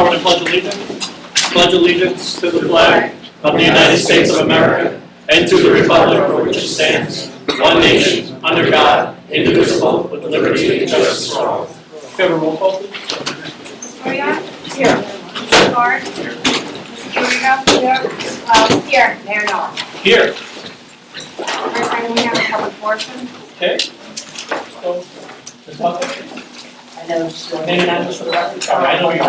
forward and pledge allegiance. Pledge allegiance to the flag of the United States of America and to the republic for which it stands, one nation, under God, indivisible, with liberty and justice for all. Have a roll call, please. Victoria? Here. Mr. Barnes? Here. Mr. Here. Mayor Noah? Here. First time we have a public portion. Okay. So, Ms. Buckler? I know, so. Name and address for the record. All right, I know you are.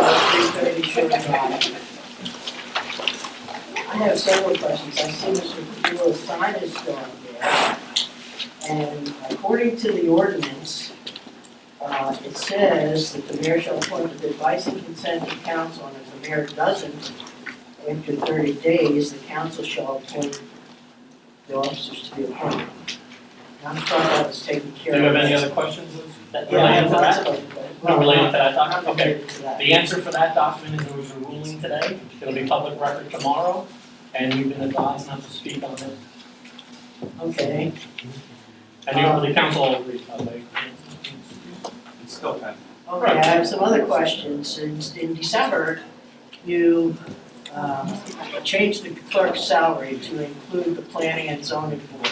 I have several questions. I see Mr. Padua's sign is still up there. And according to the ordinance, it says that the mayor shall appoint with advice and consent to council, and if the mayor doesn't, after 30 days, the council shall appoint the officers to be appointed. I thought that was taken Do care you of. have any other questions that Yeah, I relate have to lots that? of them. Not related to that Not document? Okay. related to that. The answer for that document is there was a ruling today. It'll be public record tomorrow, and you've been advised not to speak on it. Okay. And the council all agrees, by the way. It's still pending. Okay, I have some other questions. In December, you changed the clerk's salary to include the planning and zoning board,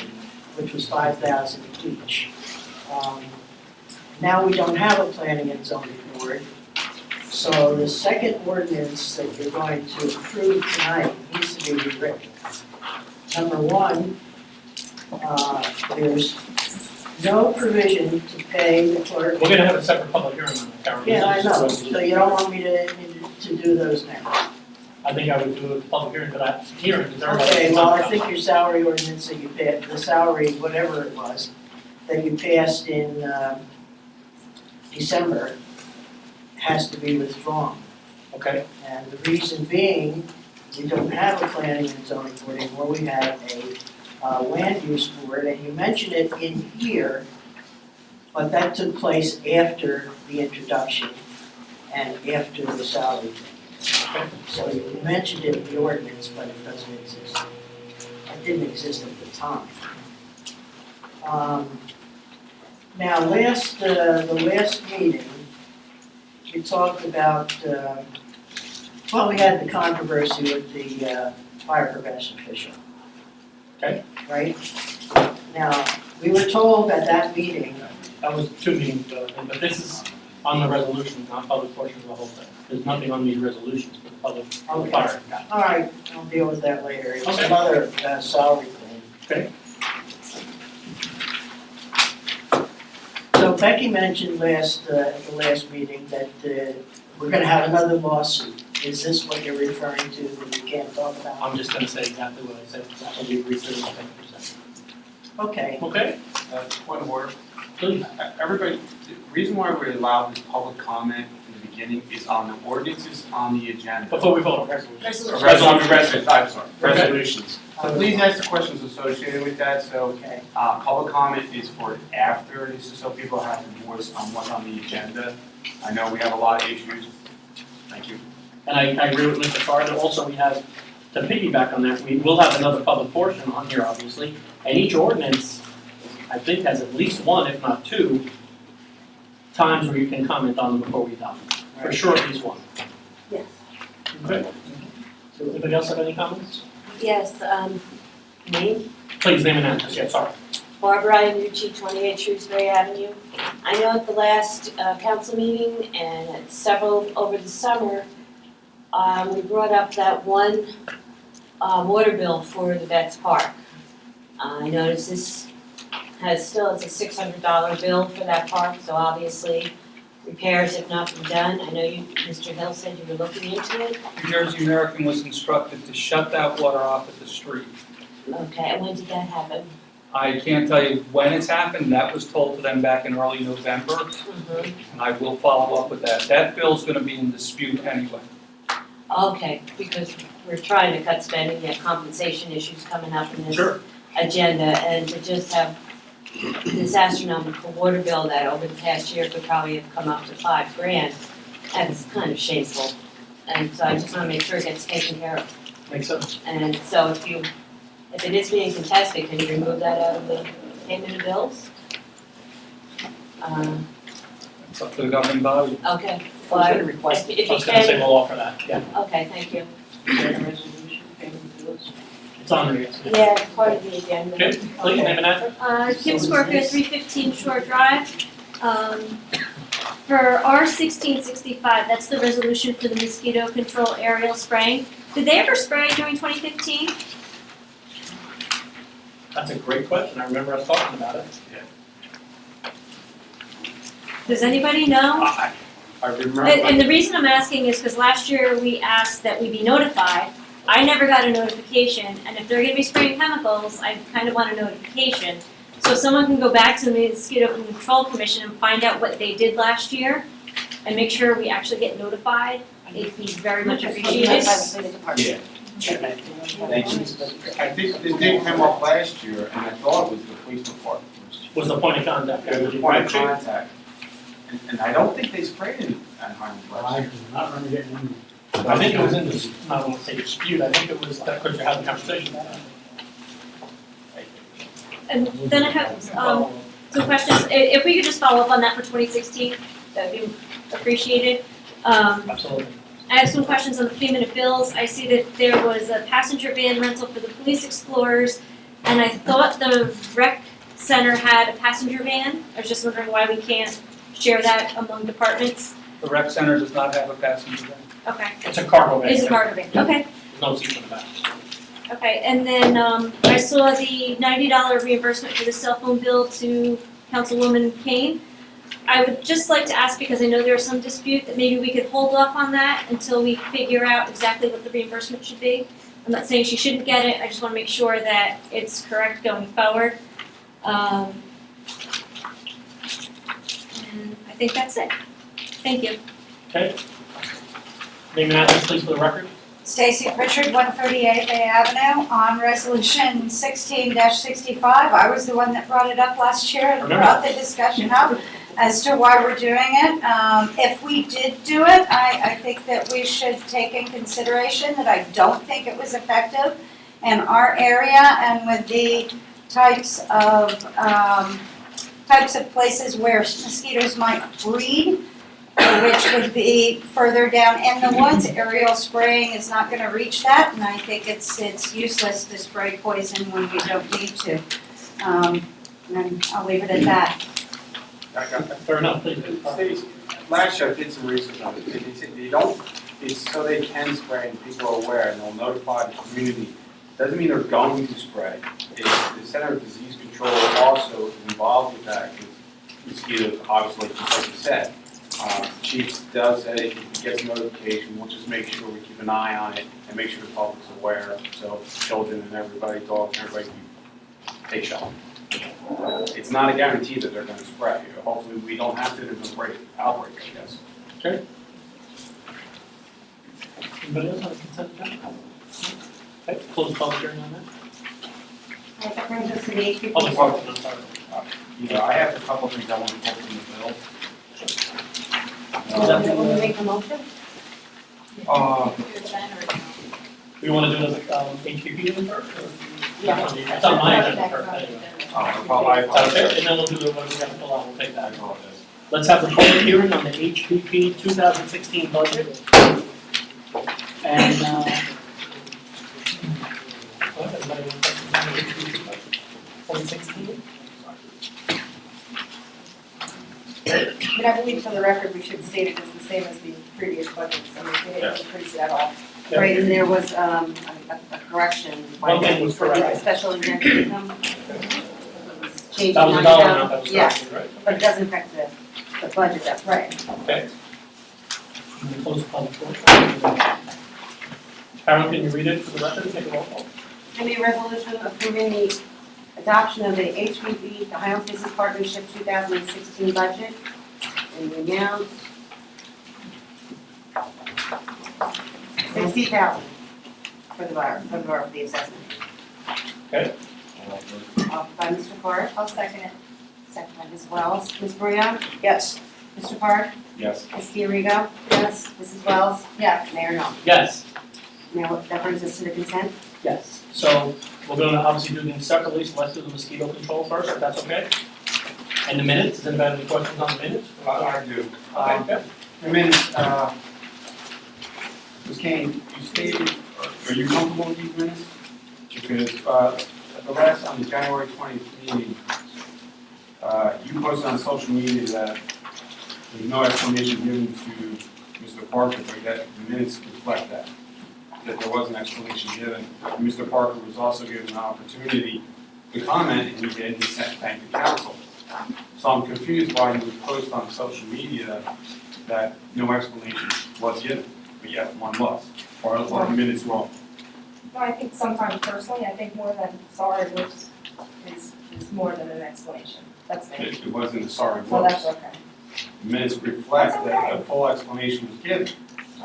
which was $5,000 each. Now we don't have a planning and zoning board, so the second ordinance that you're going to approve tonight needs to be rewritten. Number one, there's no provision to pay the clerk. We're gonna have a separate public hearing on that, Karen. Yeah, I know, so you don't want me to do those now. I think I would do a public hearing for that hearing, because everybody. Okay, well, I think your salary ordinance that you passed, the salary, whatever it was, that you passed in December has to be withdrawn. Okay, And the reason being, we don't have a planning and zoning board anymore, we have a land use board, and you mentioned it in here, but that took place after the introduction and after the salary thing. So you mentioned it in the ordinance, but it doesn't exist. It didn't exist at the time. Now, the last meeting, you talked about, well, we had the controversy with the fire prevention official. Okay. Right? Now, we were told at that meeting, that was 2 meetings ago, but this is on the resolutions, not public portion of the whole thing. There's nothing on these resolutions for the public, for the fire. all right, I'll deal with that later, it's Okay. another salary thing. Okay. So Becky mentioned at the last meeting that we're gonna have another lawsuit. Is this what you're referring to that you can't talk about? I'm just gonna say exactly what I said, exactly what you agreed to, 10%. Okay, Okay, Point of order. please. Everybody, the reason why we allowed this public comment in the beginning is on the ordinances on the agenda. Before we vote on resolution. I'm sorry, Okay. resolutions. So please ask the questions associated with that, so, okay. public comment is for after, this is so people have to voice on what's on the agenda. I know we have a lot of issues. Thank you. And I agree with Mr. Carter. Also, we have, to piggyback on that, we will have another public portion on here, obviously. And each ordinance, I think, has at least one, if not 2, times where you can comment on them before we adopt them. For sure, at least one. Yes. Okay. So anybody else have any comments? Yes, name, Please, name and address. Yeah, sorry. Barbara Iannucci, 28 Shrewsbury Avenue. I know at the last council meeting and at several over the summer, we brought up that one water bill for the Vets Park. I noticed this it's a $600 bill for that park, so obviously repairs have not been done. I know you, Mr. Hill said you were looking into it. New Jersey American was instructed to shut that water off at the street. Okay, and when did that happen? I can't tell you when it's happened, that was told to them back in early November, Mm-hmm. and I will follow up with that. That bill's gonna be in dispute anyway. Okay, because we're trying to cut spending, yet compensation issues coming up in this Sure. agenda, and to just have this astronomical water bill that over the past year could probably have come up to $5,000, that's kind of shameful. And so I just wanna make sure it gets taken care of. Makes sense. And so if it is being contested, can you remove that out of the payment of bills? It's up to the governing body. Okay, I was gonna request If I you was gonna say can, we'll offer that, yeah. okay, thank you. resolution, payment bills. It's on there, yes. Yeah, it's part of the agenda. Okay, please, name and address. Kim Scorpio, 315 Shore Drive. For R1665, that's the resolution for the mosquito control aerial spraying. Did they ever spray during 2015? That's a great question, I remember us talking about it. Does anybody know? I remember. And the reason I'm asking is because last year we asked that we be notified. I never got a notification, and if they're gonna be spraying chemicals, I kind of want a notification. So someone can go back to the Mosquito Control Commission and find out what they did last year, and make sure we actually get notified. It'd be very much appreciated. Yeah. Thank you. I think this did come up last year, and I thought it was the police department. Was the point of contact. It was a point of contact. And I don't think they sprayed it on Highlands last year. not remember getting any. I think it was in this, I don't want to say dispute, I think it was, because you're having a conversation about it. And then I have, some questions. If we could just follow up on that for 2016, that'd be appreciated. Absolutely. I have some questions on the payment of bills. I see that there was a passenger van rental for the police explorers, and I thought the rec center had a passenger van. I was just wondering why we can't share that among departments. The rec center does not have a passenger van. Okay, It's a cargo van. it's a cargo van, okay. There's no seats in the back. Okay, and then, I saw the $90 reimbursement for the cell phone bill to Councilwoman Kane. I would just like to ask, because I know there's some dispute, that maybe we could hold off on that until we figure out exactly what the reimbursement should be. I'm not saying she shouldn't get it, I just wanna make sure that it's correct going forward. And I think that's it. Thank you. Okay? Name and address, please, for the record. Stacy Pritchard, 138 Bay Avenue, on resolution 16-65. I was the one that brought it up last year and brought the discussion up as to why we're doing it. If we did do it, I think that we should take in consideration that I don't think it was effective in our area and with the types of places where mosquitoes might breed, which would be further down in the woods. Aerial spraying is not gonna reach that, and I think it's useless to spray poison when we don't need to. And I'll leave it at that. Fair enough, please. Stacy, last year I did some research on it. They don't, it's so they can spray and people are aware and they'll notify the community. Doesn't mean they're going to spray. The Center of Disease Control also is involved with that because mosquitoes, obviously, just like you said. Chief does say if he gets a notification, we'll just make sure we keep an eye on it and make sure the public's aware, so children and everybody, dogs and everybody can take shelter. It's not a guarantee that they're gonna spray. Hopefully we don't have to, there's no outbreak, I guess. Okay. Anybody else on the consent agenda? Okay, close the public hearing on that. Alright, that brings us to the HPP. Public portion, I'm sorry. Yeah, I have a couple of things I want to put in the bill. Want to make a motion? We want to do it as HPP then first, or? Yeah. It's on my agenda first, anyway. I Is that okay? apologize. And then we'll do the, what we have to fill out, we'll take I that. apologize. Let's have the public hearing on the HPP 2016 budget. And, what, everybody want to talk about the HPP budget? 2016? But I believe for the record, we should state it as the same as the previous budgets, I mean, we didn't increase at all. Right, and there was a correction. One thing was correct. Special exempt income. Changed That was a $9,000. dollar amount that was Yeah, corrected, right? but it doesn't affect the budget, that's right. Okay. And then close the public portion. Karen, can you read it for the record and take a roll call? I need a resolution approving the adoption of the HBB, the Highlands Business Partnership 2016 budget, and the amount $60,000 for the bar, for the assessment. Okay. Offered by Mr. Clark, I'll second it. second by Ms. Wells. Ms. Breon, Yes. Mr. Clark, Yes. Ms. Diarigo. Yes. Mrs. Wells, Yes. Mayor Noel. Yes. Now, that brings us to the consent. Yes. So we're going to obviously do them separately, so let's do the mosquito control first, if that's okay. And the minutes, does anybody have any questions on the minutes? I do. Okay. The minutes, Ms. Kane, you stated, are you comfortable with these minutes? Because, at the last, on the January 20th meeting, you posted on social media that there's no explanation given to Mr. Parker, but that the minutes reflect that there was an explanation given. Mr. Parker was also given an opportunity to comment, and he did, he sent thank the council. So I'm confused why you would post on social media that no explanation was given, but yet one was, or the minutes wrong. No, I think sometimes personally, I think more than sorry is more than an explanation. That's me. It wasn't a sorry So that's vote. okay. The minutes reflect That's that okay. a full explanation was given.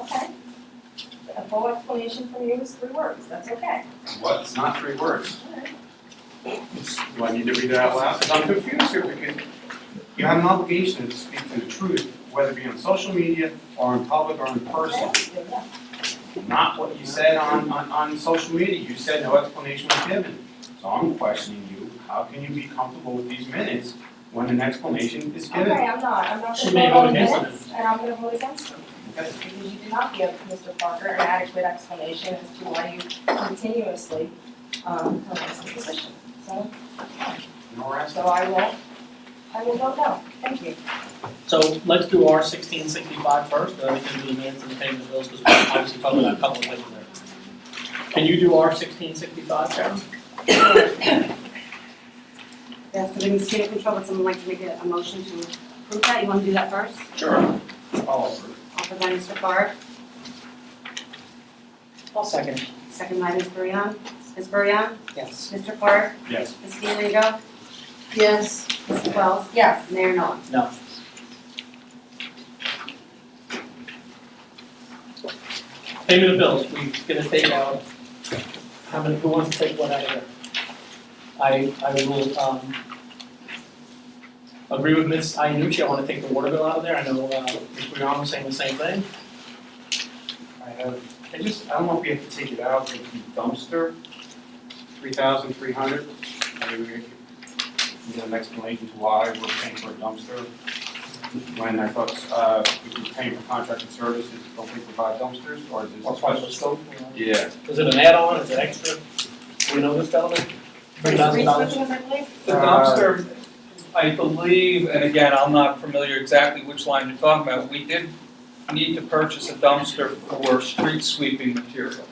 Okay. A full explanation from you is 3 words. That's okay. What? It's not 3 words. Do I need to read it out loud? Because I'm confused here because you have an obligation to speak to the truth, whether it be on social media or in public or in person. Not what you said on social media. You said no explanation was given. So I'm questioning you, how can you be comfortable with these minutes when an explanation is given? Okay, I'm not. I'm not She going may to vote vote on the against it. minutes, and I'm going to vote against them. Okay. Because you did not give Mr. Parker an adequate explanation as to why you continuously harass the position. So, No harassment. so I will vote no. Thank you. So let's do R 1665 first, then we can do the minutes and the payment of bills, because we're obviously talking about a couple of places there. Can you do R 1665, Sharon? Yes, for the mosquito control, would someone like to make a motion to approve that? You want to do that first? Sure. Offered by Mr. Clark, I'll second. second by Ms. Burian. Ms. Burian? Yes. Mr. Clark? Yes. Ms. DeRigo? Yes. Mrs. Wells? Yes. Mayor Nolan? No. Payment of bills, we're gonna take out, how many, who wants to take what out of there? I will, agree with Ms. Iannucci, I wanna take the water bill out of there, I know, Ms. Briano was saying the same thing. I don't know if we have to take it out, the dumpster, 3,300. Maybe we need an explanation to why we're paying for a dumpster. When I thought, we were paying for contracted services, don't we provide dumpsters, or is this? Or special scope, you know? Yeah. Is it an add-on, is it extra? Do we know this gentleman? $3,000? Resources, I believe. The dumpster, I believe, and again, I'm not familiar exactly which line you're talking about, we did need to purchase a dumpster for street sweeping material.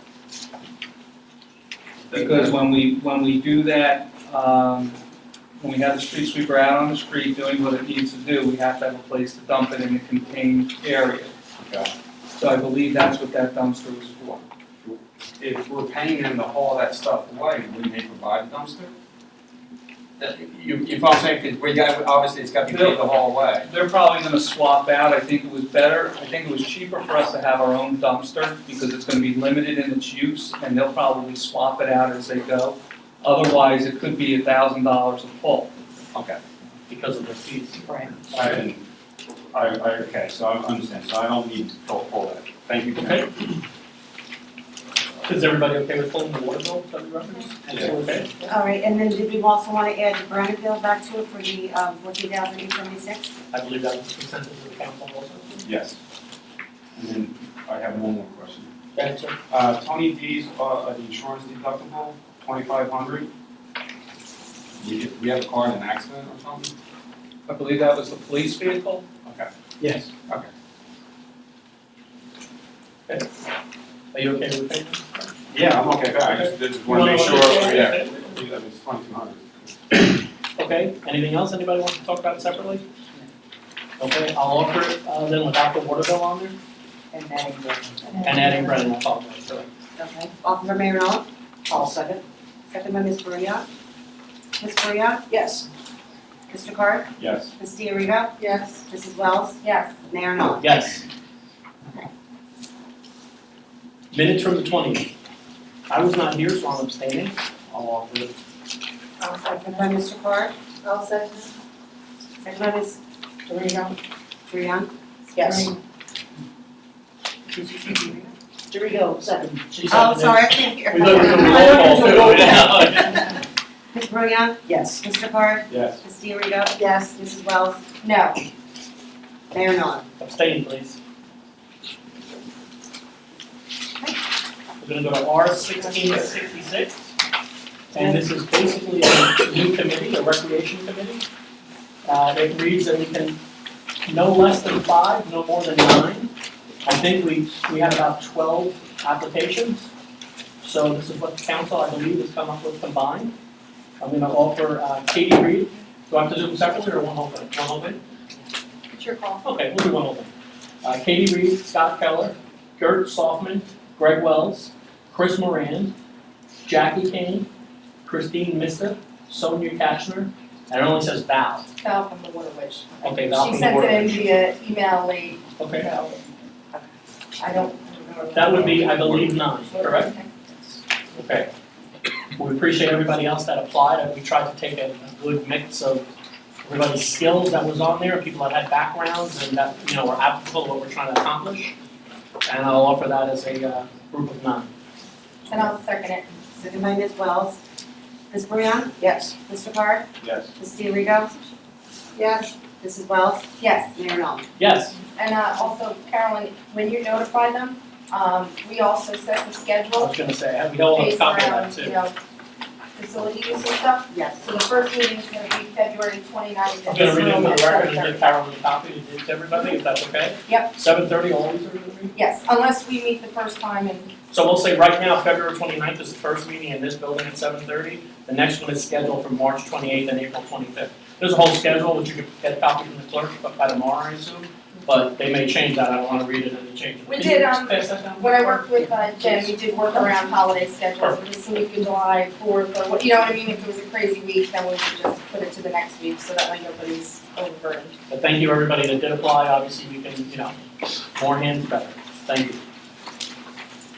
Because when we do that, when we have the street sweeper out on the street doing what it needs to do, we have to have a place to dump it in a contained area. Okay. So I believe that's what that dumpster was for. If we're paying them to haul that stuff away, wouldn't they provide a dumpster? You know what I'm saying, because obviously it's got to be paid to haul away. They're probably gonna swap out, I think it was cheaper for us to have our own dumpster, because it's gonna be limited in its use, and they'll probably swap it out as they go. Otherwise, it could be $1,000 a pull. Okay. Because of the fees. Right. Okay, so I understand, so I don't need to pull that. Thank you. Okay. Is everybody okay with pulling the water bill that we referenced? Yeah. Okay. All right, and then did we also want to add the Brandon bill back to it for the 14,876? I believe that was the consensus of the council also. Yes. And then I have one more question. Go ahead, sir. Tony D's, the insurance deductible, 2,500. We have a car in an accident or something? I believe that was the police vehicle. Okay. Yes. Okay. Are you okay with it? Yeah, I'm okay, I just want to make sure, yeah. That was 2,200. Okay, anything else anybody wants to talk about separately? Okay, I'll offer it then without the water bill on there, And adding Brennan. and adding Brennan, I apologize, correct. Okay. Offered by Mayor Nolan, I'll second. second by Ms. Burian. Ms. Burian? Yes. Mr. Clark? Yes. Ms. DeRigo? Yes. Mrs. Wells? Yes. Mayor Nolan? Yes. Minutes from the 20th. I was not here, so I'm abstaining. I'll offer it. I'll second. Second by Mr. Clark? I'll second. Second by Ms. DeRigo? Burian? Yes. Did you say DeRigo? DeRigo, second. She Oh, seconded. sorry, I can't hear. We thought we were doing roll call too. Yeah. Ms. Burian? Yes. Mr. Clark? Yes. Ms. DeRigo? Yes. Mrs. Wells? No. Mayor Nolan? Abstain, please. We're gonna go to R1666. And this is basically a new committee, a recreation committee. It reads that we can no less than 5, no more than 9. I think we had about 12 applications. So this is what the council, I believe, has come up with combined. I'm gonna offer Katie Reed. Do I have to do them separately or one whole thing? One whole thing? It's your call. Okay, we'll do one whole thing. Katie Reed, Scott Keller, Gert Softman, Greg Wells, Chris Moran, Jackie Kane, Christine Mista, Sonia Kachner, and it only says Val. Val from the Water Witch. Okay, Val She from the sent Board it of in Education. via email late, Okay, so I don't remember. that would be, I believe, 9, correct? Okay. We appreciate everybody else that applied, and we tried to take a good mix of everybody's skills that was on there, people that had backgrounds and that, you know, were applicable to what we're trying to accomplish. And I'll offer that as a group of 9. And I'll second it. Second by Ms. Wells. Ms. Brown? Yes. Mr. Hart? Yes. Ms. DeRigo? Yes. Mrs. Wells? Yes, Mayor Nolan? Yes, and also Carolyn, when you notify them, we also set the I schedule was gonna say, we all have a based copy of that around, too. you know, facility use and stuff. Yes. So the first meeting is gonna be February 29th. I'm gonna read it for the record and give Carolyn a copy to everybody, if that's okay? Yep. 7:30, all these are gonna be? Yes, unless we meet the first time and So we'll say right now, February 29th is the first meeting in this building at 7:30. The next one is scheduled for March 28th and April 25th. There's a whole schedule, which you could get a copy from the clerk by tomorrow, I assume. But they may change that, I don't wanna read it and change it. We Can you did, pass that down? when I worked with Jen, we did work around holiday schedules, if it's the week of July 4th or what, you know what I mean? If it was a crazy week, then we should just put it to the next week so that way nobody's overburdened. But thank you, everybody that did apply, obviously you can, you know, more hands better, thank you.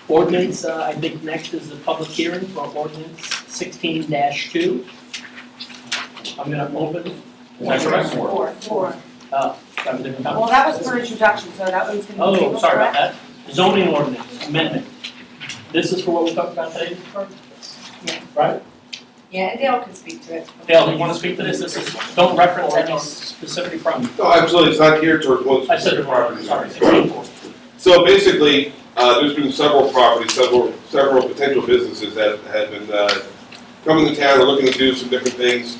Ordinance, I think next is the public hearing for ordinance 16-2. I'm gonna open, is that correct? Four. Got a different copy? Well, that was for introduction, so that one's gonna be Oh, tabled, sorry about correct? that. Zoning ordinance, amendment. This is for what we talked about today, Mr. Clerk? Yeah. Right? Yeah, and Dale can speak to it. Dale, do you want to speak to this? This is, don't reference any specific property. No, absolutely, it's not geared towards one I said specific it wrong, property. sorry. 16-4. So basically, there's been several properties, several potential businesses that have been coming to town and looking to do some different things.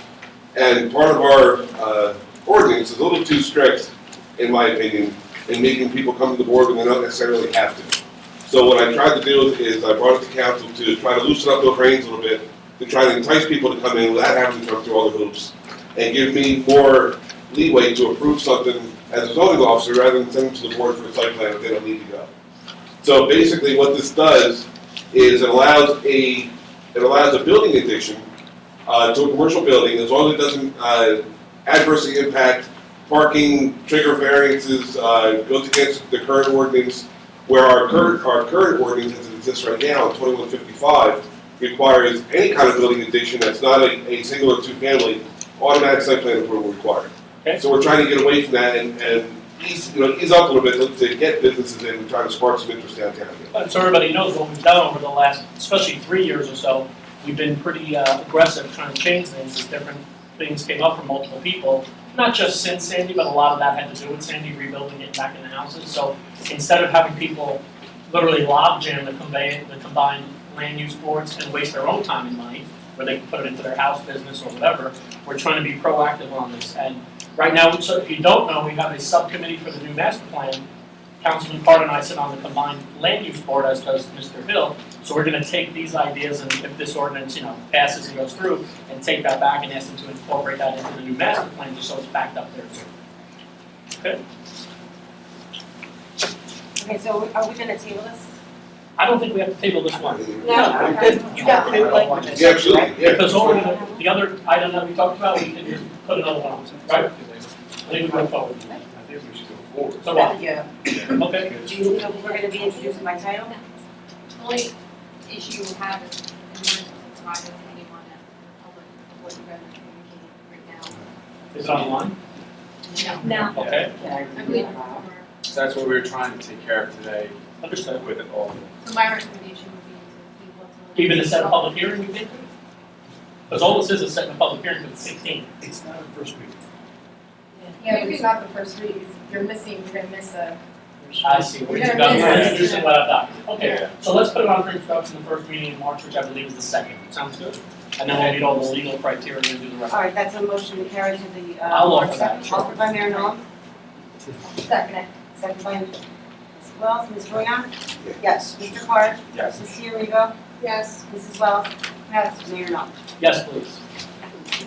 And part of our ordinance is a little too strict, in my opinion, in making people come to the board when they don't necessarily have to. So what I tried to do is I brought it to council to try to loosen up those reins a little bit, to try to entice people to come in without having to jump through all the hoops, and give me more leeway to approve something as a zoning officer rather than send them to the board for a site plan if they don't need to go. So basically what this does is it allows a building addition to a commercial building, as long as it doesn't adversely impact parking, trigger variances, goes against the current ordinance, where our current ordinance as it exists right now, 2155, requires any kind of building addition that's not a single or two-family, automatic site plan approval required. Okay. So we're trying to get away from that and ease up a little bit to get businesses in and try to spark some interest downtown. But so everybody knows what we've done over the last, especially 3 years or so, we've been pretty aggressive trying to change things as different things came up from multiple people. Not just since Sandy, but a lot of that had to do with Sandy rebuilding it back in the houses. So instead of having people literally logjam the combined land use boards and waste their own time and money, where they can put it into their house business or whatever, we're trying to be proactive on this. And right now, so if you don't know, we have a subcommittee for the new master plan. Councilman Carter and I sit on the combined land use board, as does Mr. Hill. So we're gonna take these ideas and if this ordinance, passes and goes through, and take that back and ask them to incorporate that into the new master plan, just so it's backed up there too. Okay? Okay, so are we gonna table this? I don't think we have to table this one. No. Okay. Yeah, absolutely, yeah. Because over the other item that we talked about, we can just put another one on, right? I think we go forward. I think we should go forward. So what? Yeah. Okay. So we're gonna be introducing by title? The only issue we have is in order to provide to anyone at the public what you guys are communicating right now. Is it online? No. Okay, I believe it's former. So that's what we were trying to take care of today understood. with it all. So my recommendation would be to keep what's on. Even to set a public hearing, you think? Because all this is setting a public hearing for the 16th. It's not a first week. Yeah, but it's not the first week, you're gonna miss a. I see, we're You're gonna miss it. introducing what I've got. Okay, so let's put it on for introduction the first meeting in March, which I believe is the second. Sounds good? And then we'll meet all the legal criteria and do the rest. All right, that's a motion to carry to the, I'll March offer that, second. sure. Offered by Mayor Nolan, Second it. second by Ms. Wells, Ms. Boyan? Yes. Mr. Hart? Yes. Ms. Fiorigo? Yes. Mrs. Wells? Yes. Mayor Nolan. Yes, please.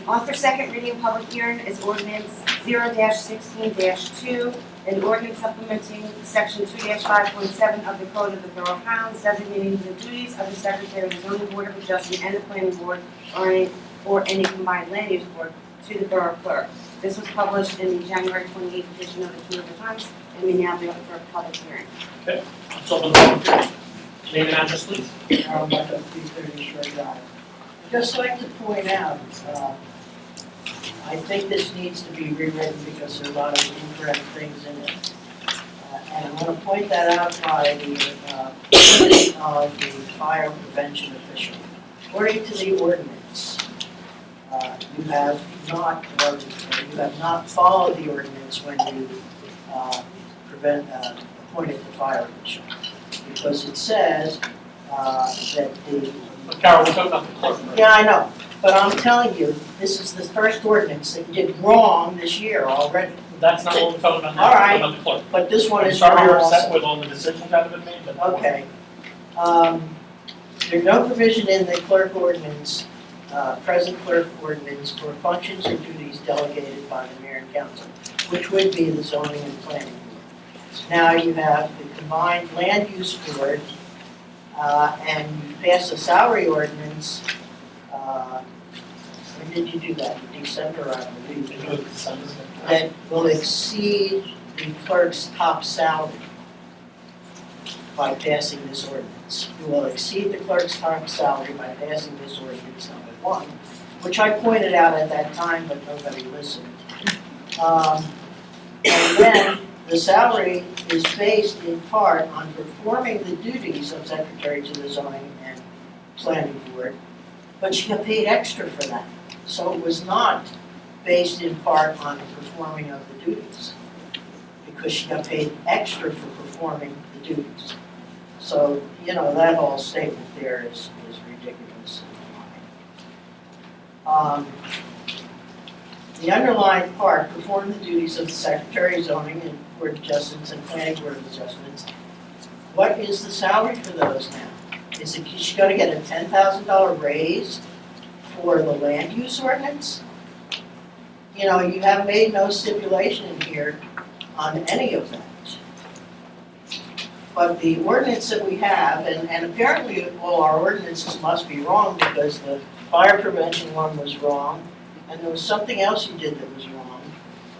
On for second reading, public hearing is ordinance 0-16-2, an ordinance supplementing section 2-5.7 of the Code of the Borough of Highlands, designating the duties of the Secretary of the Zoning Board of Adjustment and the Planning Board or any combined land use board to the Borough Clerk. This was published in the January 28th edition of the New York Times, and we now be open for a public hearing. Let's open the public hearing. Name and address, please. Harold Becker, 330 Shore Drive. I'd just like to point out, I think this needs to be rewritten because there are a lot of incorrect things in it. And I'm going to point that out by the opinion of the fire prevention official. According to the ordinance, you have not followed the ordinance when you appointed the fire official. Because it says that the But Carol, we're talking about the clerk, right? yeah, I know, but I'm telling you, this is the first ordinance that you did wrong this year already. That's not what we're talking about now. All right. We're talking about the clerk. But this one I'm is sorry wrong you're also. upset with all the decisions that have been made, but. Okay. There's no provision in the clerk ordinance, present clerk ordinance for functions or duties delegated by the mayor and council, which would be the zoning and planning board. Now you have the combined land use board, and you pass a salary ordinance, when did you do that? In December, I believe. That will exceed the clerk's top salary by passing this ordinance. You will exceed the clerk's top salary by passing this ordinance, number one, which I pointed out at that time, but nobody listened. And then the salary is based in part on performing the duties of secretary to the zoning and planning board, but she got paid extra for that. So it was not based in part on the performing of the duties, because she got paid extra for performing the duties. So, you know, that whole statement there is ridiculous. The underlying part, perform the duties of the Secretary of Zoning and Board of Adjustments and Planning Board of Adjustments. What is the salary for those now? Is she gonna get a $10,000 raise for the land use ordinance? You know, you have made no stipulation in here on any of that. But the ordinance that we have, and apparently all our ordinances must be wrong because the fire prevention one was wrong, and there was something else you did that was wrong,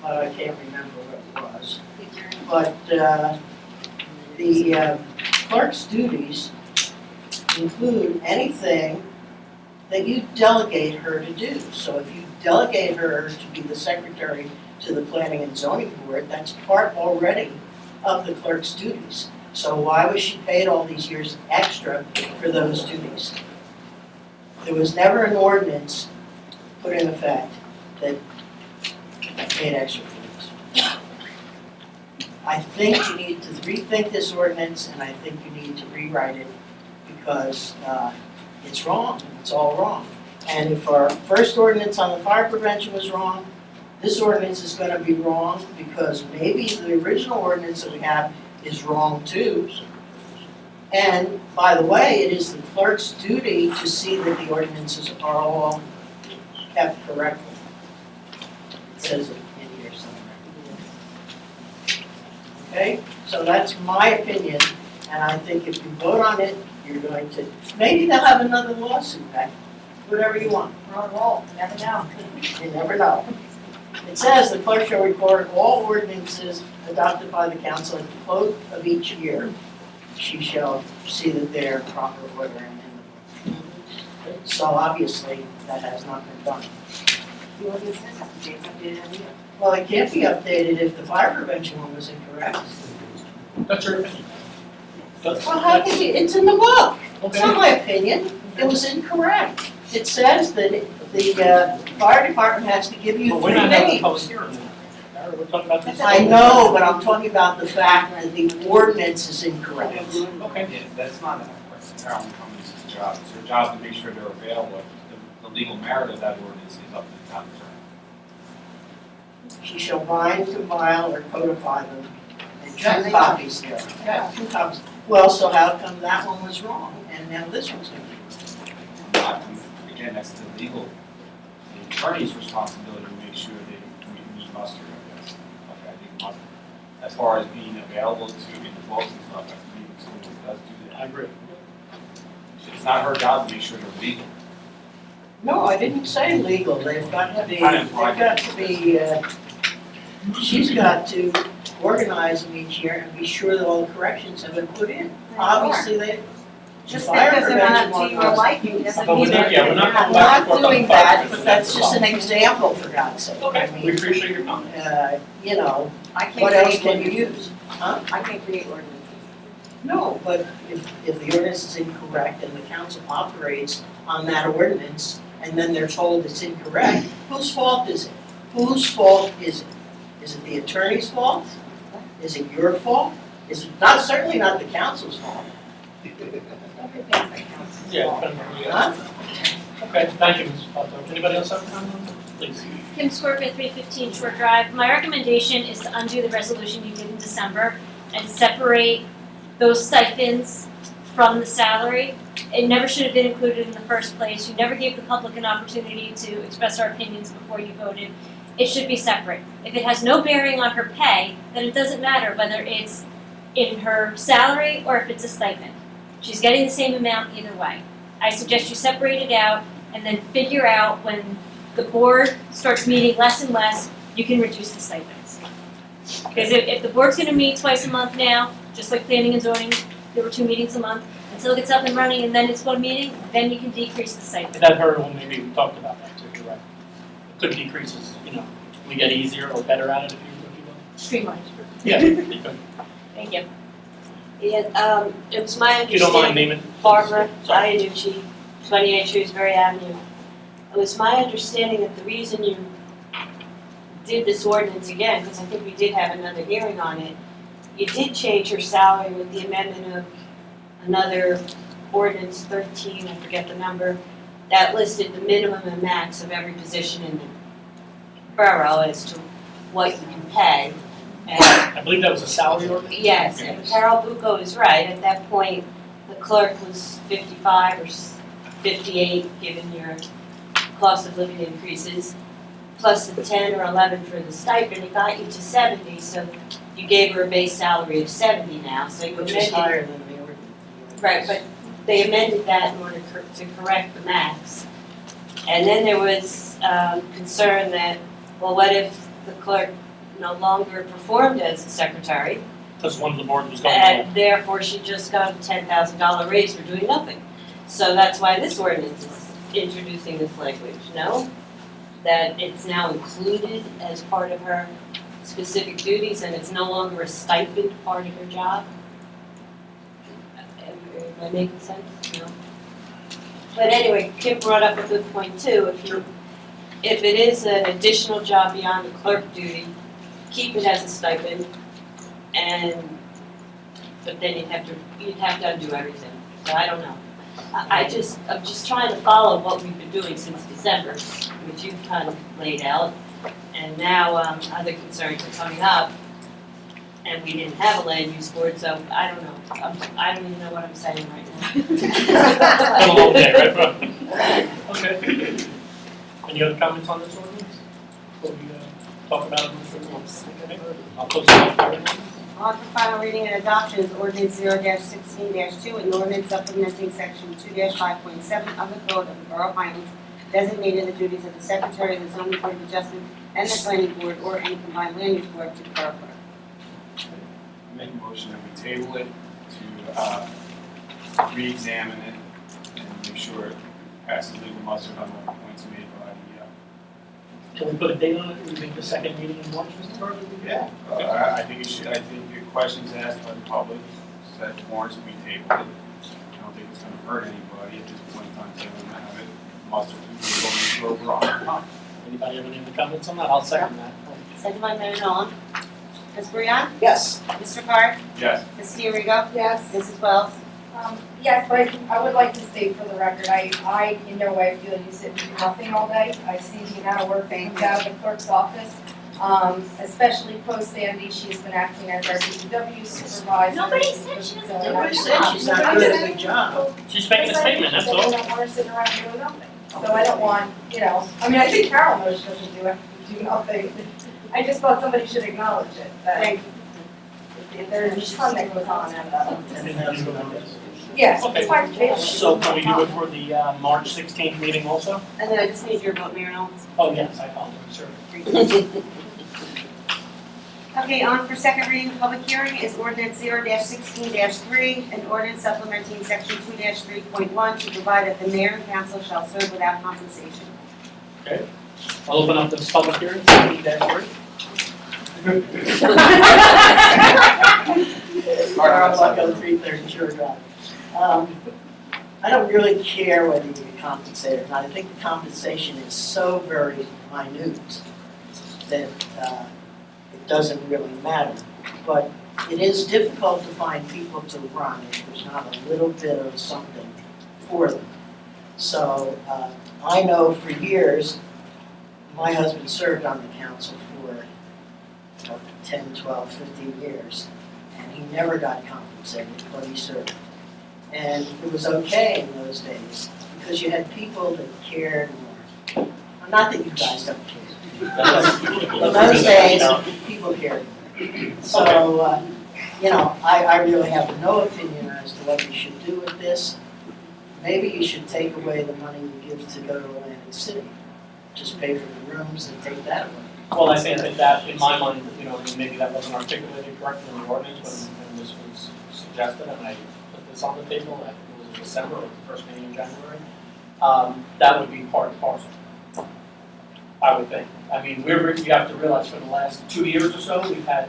but I can't remember what it was. But the clerk's duties include anything that you delegate her to do. So if you delegate her to be the secretary to the planning and zoning board, that's part already of the clerk's duties. So why was she paid all these years extra for those duties? There was never an ordinance put in effect that paid extra for this. I think you need to rethink this ordinance, and I think you need to rewrite it because it's wrong, it's all wrong. And if our first ordinance on the fire prevention was wrong, this ordinance is gonna be wrong because maybe the original ordinance that we have is wrong too. And by the way, it is the clerk's duty to see that the ordinances are all kept correctly. It says it in here somewhere. Okay, so that's my opinion, and I think if you vote on it, you're going to, maybe they'll have another lawsuit back, whatever you want. We're on a roll, never know. You never know. It says the clerk shall record all ordinances adopted by the council at the close of each year. She shall see that they are in proper order and in the book. So obviously, that has not been done. The ordinance says it's updated every year. Well, it can't be updated if the fire prevention one was incorrect. That's your opinion. That's- Well, how can you, it's in the book. It's Okay. not my opinion. It was incorrect. It says that the fire department has to give you But 3 we're not having a names. public hearing now. or we're talking about this? I know, but I'm talking about the fact that the ordinance is incorrect. Okay. Yeah, that's not Carolyn Cummings' job. It's her job to make sure they're available. The legal merit of that ordinance is up to the town attorney. She shall bind, compile, or codify them, and two copies there. Yeah, 2 copies. Well, so how come that one was wrong, and now this one's gonna be wrong? Again, that's the attorney's responsibility to make sure they meet muster, I guess. Okay, I think muster. As far as being available to in the books and stuff, that's the school does do that. I agree. It's not her job to make sure they're legal. No, I didn't say legal, they've got to be, she's got to organize them each year and be sure that all the corrections have been put in. Obviously, they, Just fire because they're not prevention to your one liking doesn't But mean we're not- that. yeah, we're not I'm going back and not forth on doing fire that, prevention, but that's just an the example, for God's sake. problem. I Okay, we mean, appreciate your comment. you know, I can't what else create can you ordinances. use? Huh? I can't create ordinances. No, but if the ordinance is incorrect and the council operates on that ordinance, and then they're told it's incorrect, whose fault is it? Whose fault is it? Is it the attorney's fault? Is it your fault? Is it not, certainly not the council's fault? Everything's like council. Yeah. Huh? Okay, thank you, Mrs. Butler. Anybody else have a comment? Please. Kim Scorpion, 315 Short Drive. My recommendation is to undo the resolution you did in December and separate those stipends from the salary. It never should have been included in the first place. You never gave the public an opportunity to express our opinions before you voted. It should be separate. If it has no bearing on her pay, then it doesn't matter whether it's in her salary or if it's a stipend. She's getting the same amount either way. I suggest you separate it out and then figure out when the board starts meeting less and less, you can reduce the stipends. Because if the board's gonna meet twice a month now, just like planning and zoning, there were 2 meetings a month, until it gets up and running and then it's 1 meeting, then you can decrease the stipend. That hurdle, maybe we talked about that too, you're right. It could decrease as, we get easier or better at it if you will. Streamlined. Yeah, you could. Thank you. Yeah, it was my If you don't mind understanding, naming. Barbara Sorry. Iannucci, 28 Shrewsbury Avenue. It was my understanding that the reason you did this ordinance again, because I think we did have another hearing on it, you did change her salary with the amendment of another ordinance 13, I forget the number, that listed the minimum and max of every position in the borough as to what you can pay. And I believe that was a salary ordinance? yes, and Carol Bucco is right, at that point, the clerk was 55 or 58, given your cost of living increases, plus the 10 or 11 for the stipend, it got you to 70, so you gave her a base salary of 70 now, so you Which is amended. higher than the ordinance. Right, but they amended that in order to correct the max. And then there was concern that, well, what if the clerk no longer performed as a secretary, Because one of the boards was going to. and therefore she just got a $10,000 raise for doing nothing. So that's why this ordinance is introducing this language, no? That it's now included as part of her specific duties and it's no longer a stipend part of her job? Am I making sense? No? But anyway, Kim brought up a good point too. If it is an additional job beyond the clerk duty, keep it as a stipend but then you'd have to undo everything. So I don't know. I'm just trying to follow what we've been doing since December, which you've kind of laid out. And now, other concerns are coming up. And we didn't have a land use board, so I don't know. I don't even know what I'm saying right now. Been a long day, right, bro? Okay. Any other comments on this ordinance? Before we talk about it, Mr. Williams? Okay. I'll close the public hearing. On for final reading and adoption is ordinance 0-16-2, an ordinance supplementing section 2-5.7 of the code of the Borough of Highlands, designating the duties of the secretary of the zoning board of adjustment and the planning board or any combined land use board to the borough clerk. Make a motion that we table it to re-examine it and make sure it passes legal muster on the points made by Can we put a date on it? We make the second meeting in March, Mr. Burley? Yeah, I think the questions asked by the public said warrants to be tabled. I don't think it's gonna hurt anybody at this point in time to have it muster through legal, make sure we're on. Anybody have any other comments on that? I'll second that. Second by Mayor Nolan. Ms. Breon? Yes. Mr. Carr? Yes. Ms. Fiorigo? Yes. Mrs. Wells? Yes, but I would like to state for the record, I in no way feel you sit and do nothing all day. I see the amount of work that comes out of the clerk's office, especially post Sandy, she's been acting as our DPW supervisor. Nobody said she doesn't do Nobody said she's not doing a good job. She's making a statement, that's all. I don't want her sitting around doing nothing. So I don't want, I mean, I think Carol knows she doesn't do nothing. I just thought somebody should acknowledge it, that there's a ton that goes on and, yes, Okay. it's my favorite. So can we do it for the March 16th meeting also? And then I just need your vote, Mayor Nolan. Oh, yes, I apologize, sure. Okay, on for second reading, public hearing is ordinance 0-16-3, an ordinance supplementing section 2-3.1 to provide that the mayor and council shall serve without compensation. I'll open up this public hearing, 16-3. Carl Bucko, 330 Shore Drive. I don't really care whether you get compensated or not. I think the compensation is so very minute that it doesn't really matter. But it is difficult to find people to run if there's not a little bit of something for them. So I know for years, my husband served on the council for 10, 12, 15 years, and he never got compensated, but he served. And it was okay in those days, because you had people that cared more. Well, not that you guys don't care, but in those days, people cared more. So, I really have no opinion as to what you should do with this. Maybe you should take away the money you give to go to Atlantic City. Just pay for the rooms and take that away. Well, I think that, in my mind, maybe that wasn't articulated correctly in the ordinance when this was suggested, and I put this on the table, I think it was in December or the first meeting in January. That would be part and parcel, I would think. I mean, you have to realize for the last 2 years or so, we've had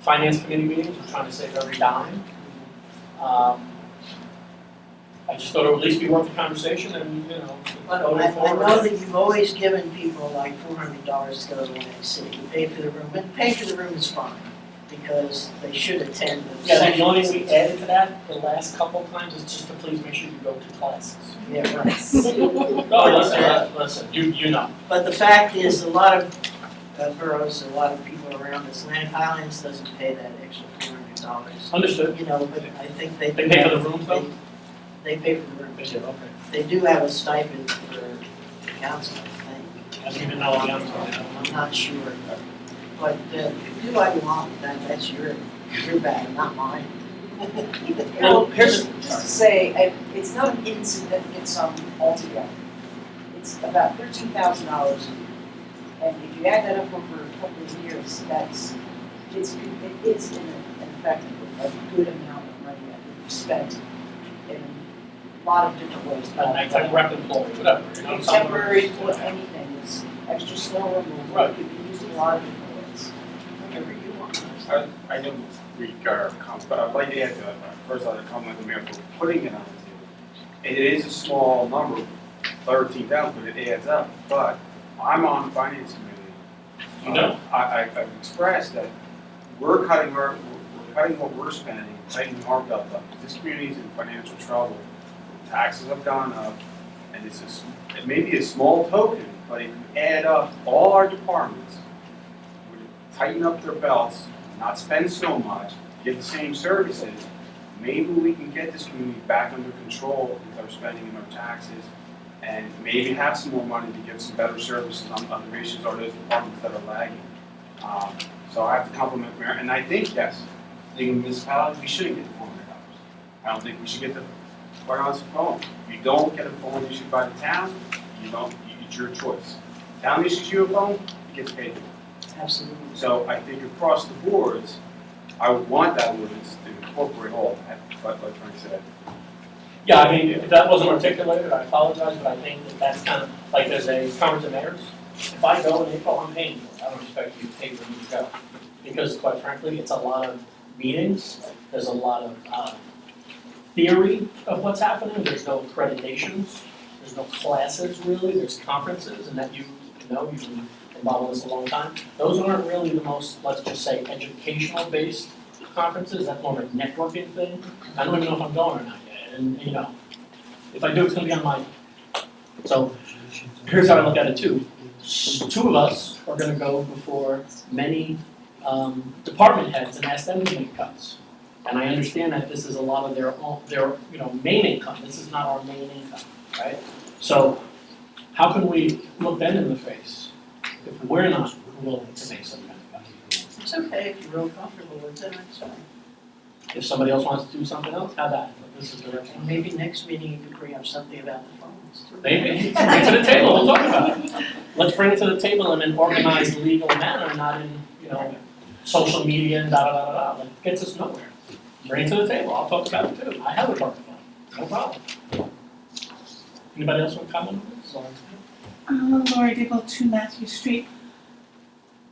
finance committee meetings, we're trying to save every dime. I just thought it would at least be worth the conversation and, But voting I for know it. that you've always given people like $400 to go to Atlantic City. You pay for the room, and pay for the room is fine, because they should attend the Yeah, the only sessions. thing we added to that the last couple of times is just to please make sure you go to classes. Yeah, right. Oh, listen, you know. But the fact is, a lot of boroughs, a lot of people around this, Highlands doesn't pay that extra $400. Understood. But I think they. They pay for the rooms though? They pay for the room. They do, okay. They do have a stipend for the council, I think. I don't even know the answer. I'm not sure. But do what you want, that's your bag, not mine. Well, here's, Just to say, it's not an insignificant sum altogether. It's about $13,000, and if you add that up over a couple of years, it is in fact a good amount of money that we've spent in a lot of different ways. it's like rep employee, whatever, Temporary or anything, it's extra snow removal, Right. it could be used in a lot of different ways. Whatever you want. I don't read our comments, but I'd like to add to it. First, I'd like to compliment the mayor for putting it on the table. It is a small number, 13,000, but it adds up. But I'm on the finance committee. I've expressed that we're cutting what we're spending, tightening our belt up. This community is in financial trouble. Taxes have gone up, and it may be a small token, but it can add up. All our departments would tighten up their belts, not spend so much, get the same services. Maybe we can get this community back under control with our spending and our taxes, and maybe have some more money to give some better services on other issues or those departments that are lagging. So I have to compliment the mayor, and I think, yes, the municipality, we shouldn't get the $400. I don't think we should get the quite honest phone. If you don't get a phone issued by the town, it's your choice. Town issues you a phone, it gets paid for. Absolutely. So I think across the boards, I would want that ordinance to incorporate all of that, like Frank said. Yeah, I mean, if that wasn't articulated, I apologize, but I think that's kind of, like there's a conference of mayors. If I go in April, I'm paying you. I don't expect you to pay for me to go. Because quite frankly, it's a lot of meetings, there's a lot of theory of what's happening, there's no accreditations, there's no classes really, there's conferences, and that you involved in this a long time. Those aren't really the most, let's just say, educational based conferences, that's more of a networking thing. I don't even know if I'm going or not yet, and you know, if I do, it's gonna be on my. So, here's how I look at it too. Two of us are gonna go before many department heads and ask them to make cuts. And I understand that this is a lot of their main income, this is not our main income, right? So, how can we look them in the face if we're not willing to make some kind of cut? It's okay if you're real comfortable with it, it's fine. If somebody else wants to do something else, how that, this is the direction. And maybe next meeting you could bring up something about the phones. Maybe, bring it to the table, we'll talk about it. Let's bring it to the table in an organized, legal manner, not in, social media and da-da-da-da-da, that gets us nowhere. Bring it to the table, I'll talk about it too, I have a talk about it, no problem. Anybody else want to comment on this? Lori Diggle, 2 Matthew Street.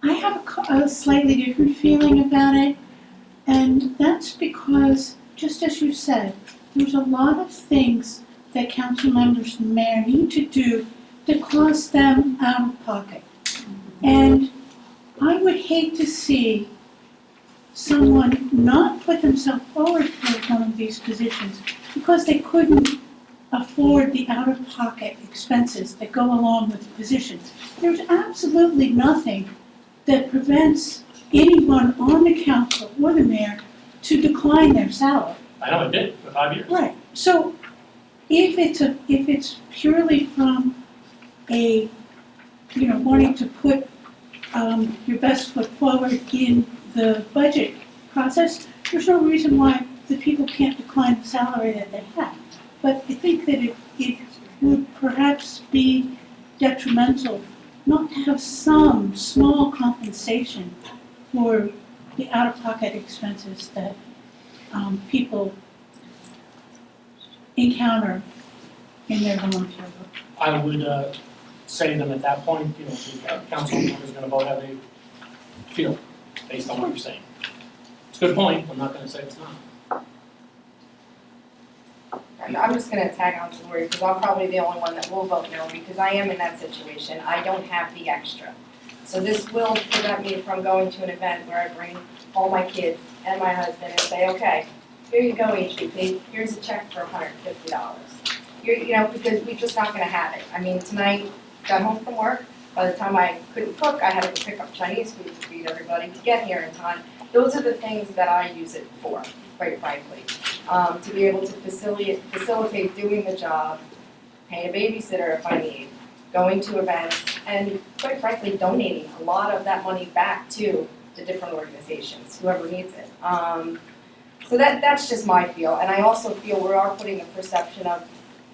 I have a slightly different feeling about it, and that's because, just as you said, there's a lot of things that council members and the mayor need to do that cost them out of pocket. And I would hate to see someone not put themselves forward for one of these positions because they couldn't afford the out-of-pocket expenses that go along with the positions. There's absolutely nothing that prevents anyone on the council or the mayor to decline their salary. I know it did for 5 years. Right. So if it's purely from a, wanting to put your best foot forward in the budget process, there's no reason why the people can't decline the salary that they have. But I think that it would perhaps be detrimental not to have some small compensation for the out-of-pocket expenses that people encounter in their volunteer work. I would say to them at that point, the council member is going to vote how they feel based on what you're saying. It's a good point, I'm not going to say it's not. I'm just gonna tag on to Lori, because I'm probably the only one that will vote no, because I am in that situation, I don't have the extra. So this will prevent me from going to an event where I bring all my kids and my husband and say, okay, here you go, HPP, here's a check for $150. Because we're just not gonna have it. I mean, tonight, got home from work, by the time I couldn't cook, I had to go pick up Chinese food to feed everybody to get here in time. Those are the things that I use it for, quite frankly. To be able to facilitate doing the job, paying a babysitter if I need, going to events, and quite frankly, donating a lot of that money back to the different organizations, whoever needs it. So that's just my feel, and I also feel we are putting the perception of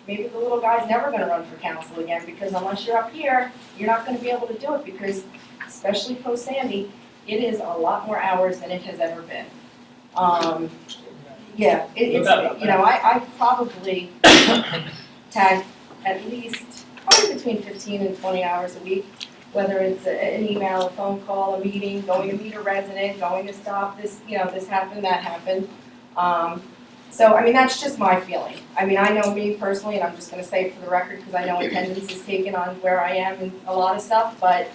maybe the little guy's never gonna run for council again, because unless you're up here, you're not gonna be able to do it, because especially post-Sandy, it is a lot more hours than it has ever been. Yeah, I probably tag at least probably between 15 and 20 hours a week, whether it's an email, a phone call, a meeting, going to meet a resident, going to stop this, this happened, that happened. So, I mean, that's just my feeling. I mean, I know me personally, and I'm just gonna say it for the record, because I know attendance is taken on where I am and a lot of stuff, but,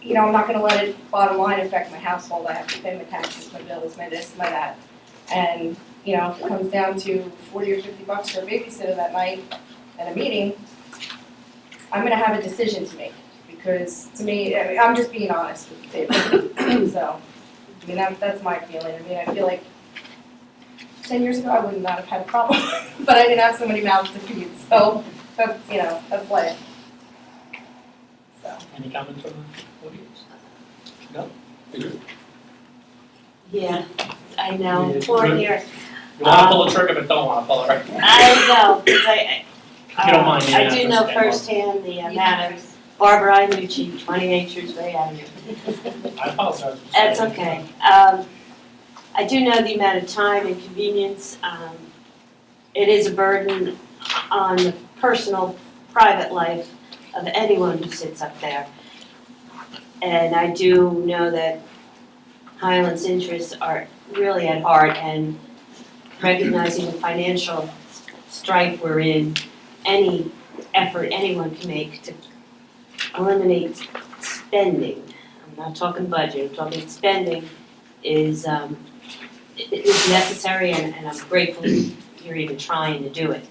I'm not gonna let it, bottom line, affect my household. I have to pay my taxes, my bills, my this, my that. And, if it comes down to 40 or 50 bucks for a babysitter that night at a meeting, I'm gonna have a decision to make. Because to me, I'm just being honest with the table. So, I mean, that's my feeling. I mean, I feel like 10 years ago, I would not have had a problem, but I didn't have so many mouths to feed, so that's life. So. Any comments from the audience? No? Yeah, I know, poor dear. You want to pull the trigger, but don't want to pull it, right? I know, because If you don't mind, I do know firsthand the amount of Barbara Iannucci, 28 Shrewsbury Avenue. I apologize. That's okay. I do know the amount of time and convenience. It is a burden on the personal, private life of anyone who sits up there. And I do know that Highlands' interests are really at heart, and recognizing the financial strife we're in, any effort anyone can make to eliminate spending, I'm not talking budget, I'm talking spending, is necessary, and I'm grateful you're even trying to do it.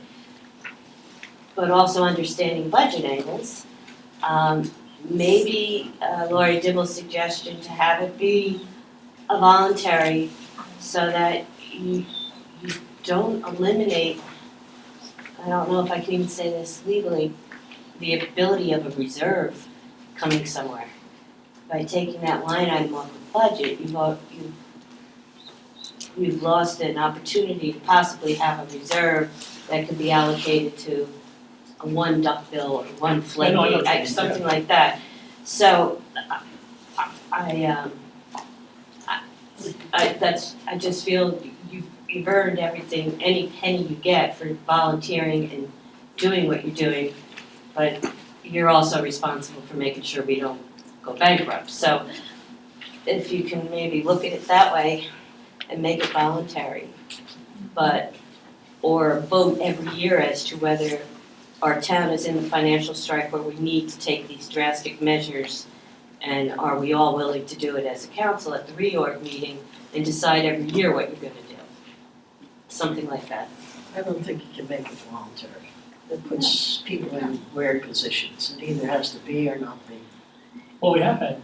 But also understanding budget angles, maybe Lori Dibble's suggestion to have it be a voluntary so that you don't eliminate, I don't know if I can even say this legally, the ability of a reserve coming somewhere. By taking that line item off the budget, you've lost an opportunity to possibly have a reserve that could be allocated to a one duck bill or one I know what you floodgate, mean, something like that. So, I just feel you've earned everything, any penny you get for volunteering and doing what you're doing, but you're also responsible for making sure we don't go bankrupt. So if you can maybe look at it that way and make it voluntary, or vote every year as to whether our town is in the financial strife where we need to take these drastic measures, and are we all willing to do it as a council at the reorg meeting and decide every year what you're gonna do? Something like that. I don't think you can make it voluntary. It puts people in weird positions. It either has to be or not be. Well, we have had,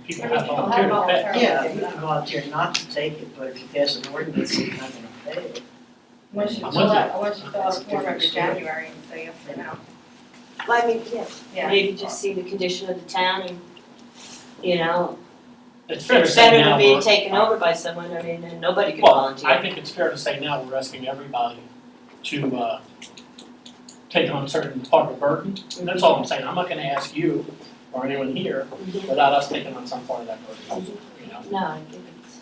people have People volunteered have to pay. volunteered. Yeah, you can volunteer not to take it, but if you pass an ordinance, you're not gonna pay it. Once you I'm fill with out, once you fill out That's a a form different every story. January and say yes or no. Well, I mean, Yeah. maybe just see the condition of the town and, It's fair to it's say better now than being we're- taken over by someone, I mean, then nobody can Well, volunteer. I think it's fair to say now we're asking everybody to take on a certain part of the burden. And that's all I'm saying. I'm not gonna ask you or anyone here without us taking on some part of that burden, No, I think it's,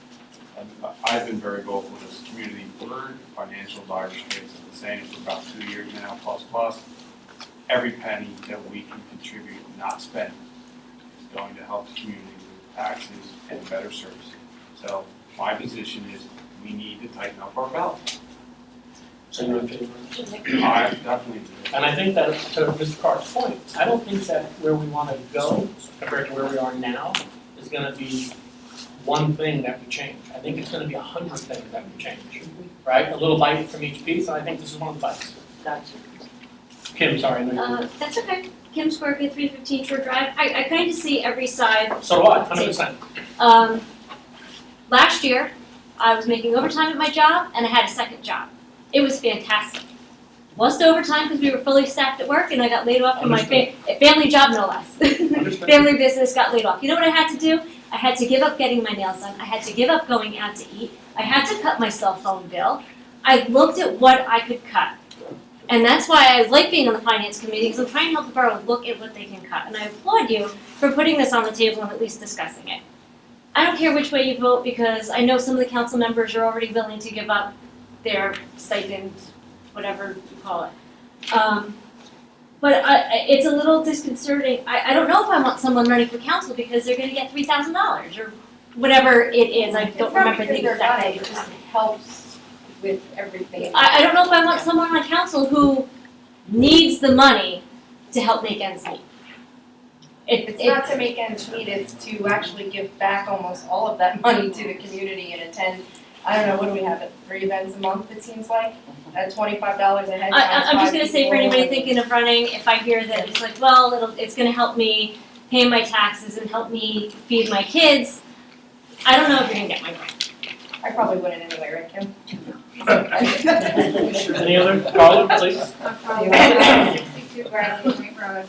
I've been very vocal in this community, we're in financial dire straits, I've been saying it for about 2 years now, plus. Every penny that we can contribute, not spend, is going to help the community with taxes and better service. So my position is, we need to tighten up our belt. So you're in favor? I definitely do. And I think that, to Mr. Carr's point, I don't think that where we wanna go compared to where we are now is gonna be one thing that we change. I think it's gonna be 100 things that we change, right? A little bite from each piece, and I think this is one of the bites. gotcha. Kim, sorry, I know you. That's okay. Kim Scorpio, 315 Shore Drive. I kind of see every side. So do I, 100%. Last year, I was making overtime at my job, and I had a second job. It was fantastic. Wasn't overtime because we were fully staffed at work, and I got laid off from my family job, no less. Understood. Family business, got laid off. You know what I had to do? I had to give up getting my nails done. I had to give up going out to eat. I had to cut my cell phone bill. I looked at what I could cut. And that's why I like being on the finance committee, because I'm trying to help the borough look at what they can cut. And I applaud you for putting this on the table and at least discussing it. I don't care which way you vote, because I know some of the council members are already willing to give up their stipend, whatever you call it. But it's a little disconcerting. I don't know if I want someone running for council because they're gonna get $3,000 or whatever it is. I don't remember the exact It numbers. just helps with everything. I don't know if I want someone on council who needs the money to help make ends meet. It's not to make ends meet, it's to actually give back almost all of that money to the community and attend, I don't know, what do we have, 3 events a month, it seems like? At $25 a head, times I'm just 5 gonna say for people, anybody and- thinking of running, if I hear that it's like, well, it's gonna help me pay my taxes and help me feed my kids, I don't know if you're gonna get my vote. I probably wouldn't anyway, right, Kim? Any other, Carla, please? 62 Bradley Point Road.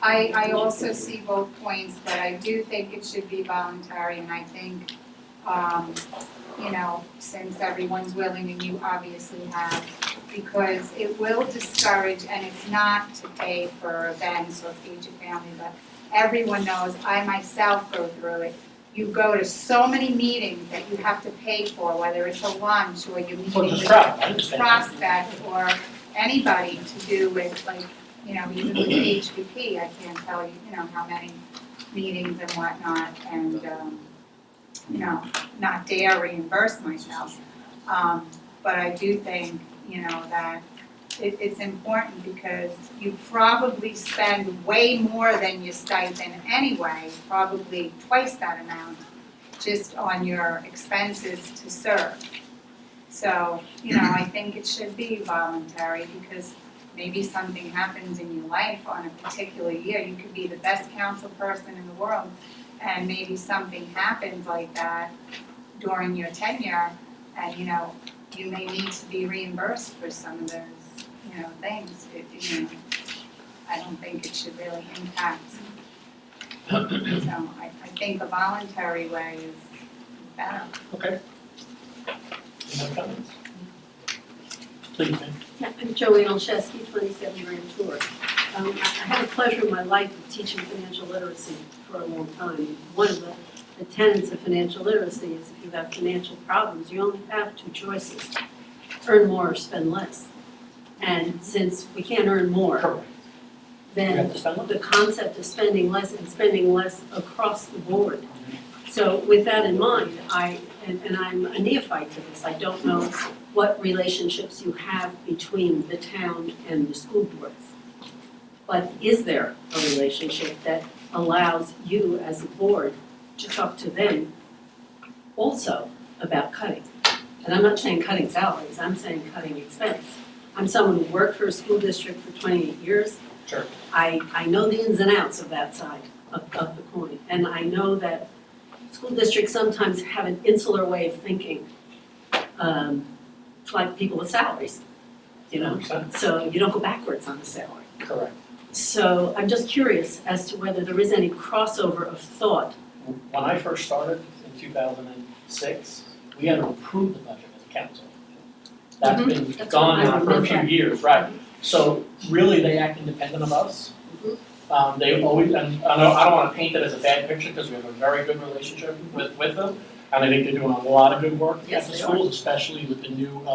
I also see both points, but I do think it should be voluntary, and I think, since everyone's willing, and you obviously have, because it will discourage, and it's not to pay for events or feed your family, but everyone knows, I myself go through it. You go to so many meetings that you have to pay for, whether it's a lunch or you're meeting So with just travel, I understand. prospect or anybody to do with even with HPP, I can't tell you, how many meetings and whatnot, and, not dare reimburse myself. But I do think, that it's important because you probably spend way more than your stipend anyway, probably twice that amount, just on your expenses to serve. So, I think it should be voluntary because maybe something happens in your life on a particular year. You could be the best council person in the world, and maybe something happens like that during your tenure, and you may need to be reimbursed for some of those, things. I don't think it should really impact. So I think a voluntary way is better. Okay. Any other comments? Please, ma'am. Yeah, I'm Joanne Olszewski, 27 Grand Tour. I had the pleasure in my life of teaching financial literacy for a long time. One of the tenets of financial literacy is if you have financial problems, you only have two choices: earn more or spend less. And since we can't earn more, Correct. You then have to spend less. the concept of spending less and spending less across the board. So with that in mind, and I'm a neophyte to this, I don't know what relationships you have between the town and the school boards. But is there a relationship that allows you as a board to talk to them also about cutting? And I'm not saying cutting salaries, I'm saying cutting expense. I'm someone who worked for a school district for 28 years. Sure. I know the ins and outs of that side of the coin. And I know that school districts sometimes have an insular way of thinking, like people with salaries, 100%. So you don't go backwards on the salary. Correct. So I'm just curious as to whether there is any crossover of thought. When I first started in 2006, we had to approve the budget as a council. That's been That's gone what I now for a few remember. years, right? So really, they act independent of us. They always, and I don't want to paint it as a bad picture because we have a very good relationship with them. And I think they're doing a lot of good work Yes, at the they schools, especially with the new,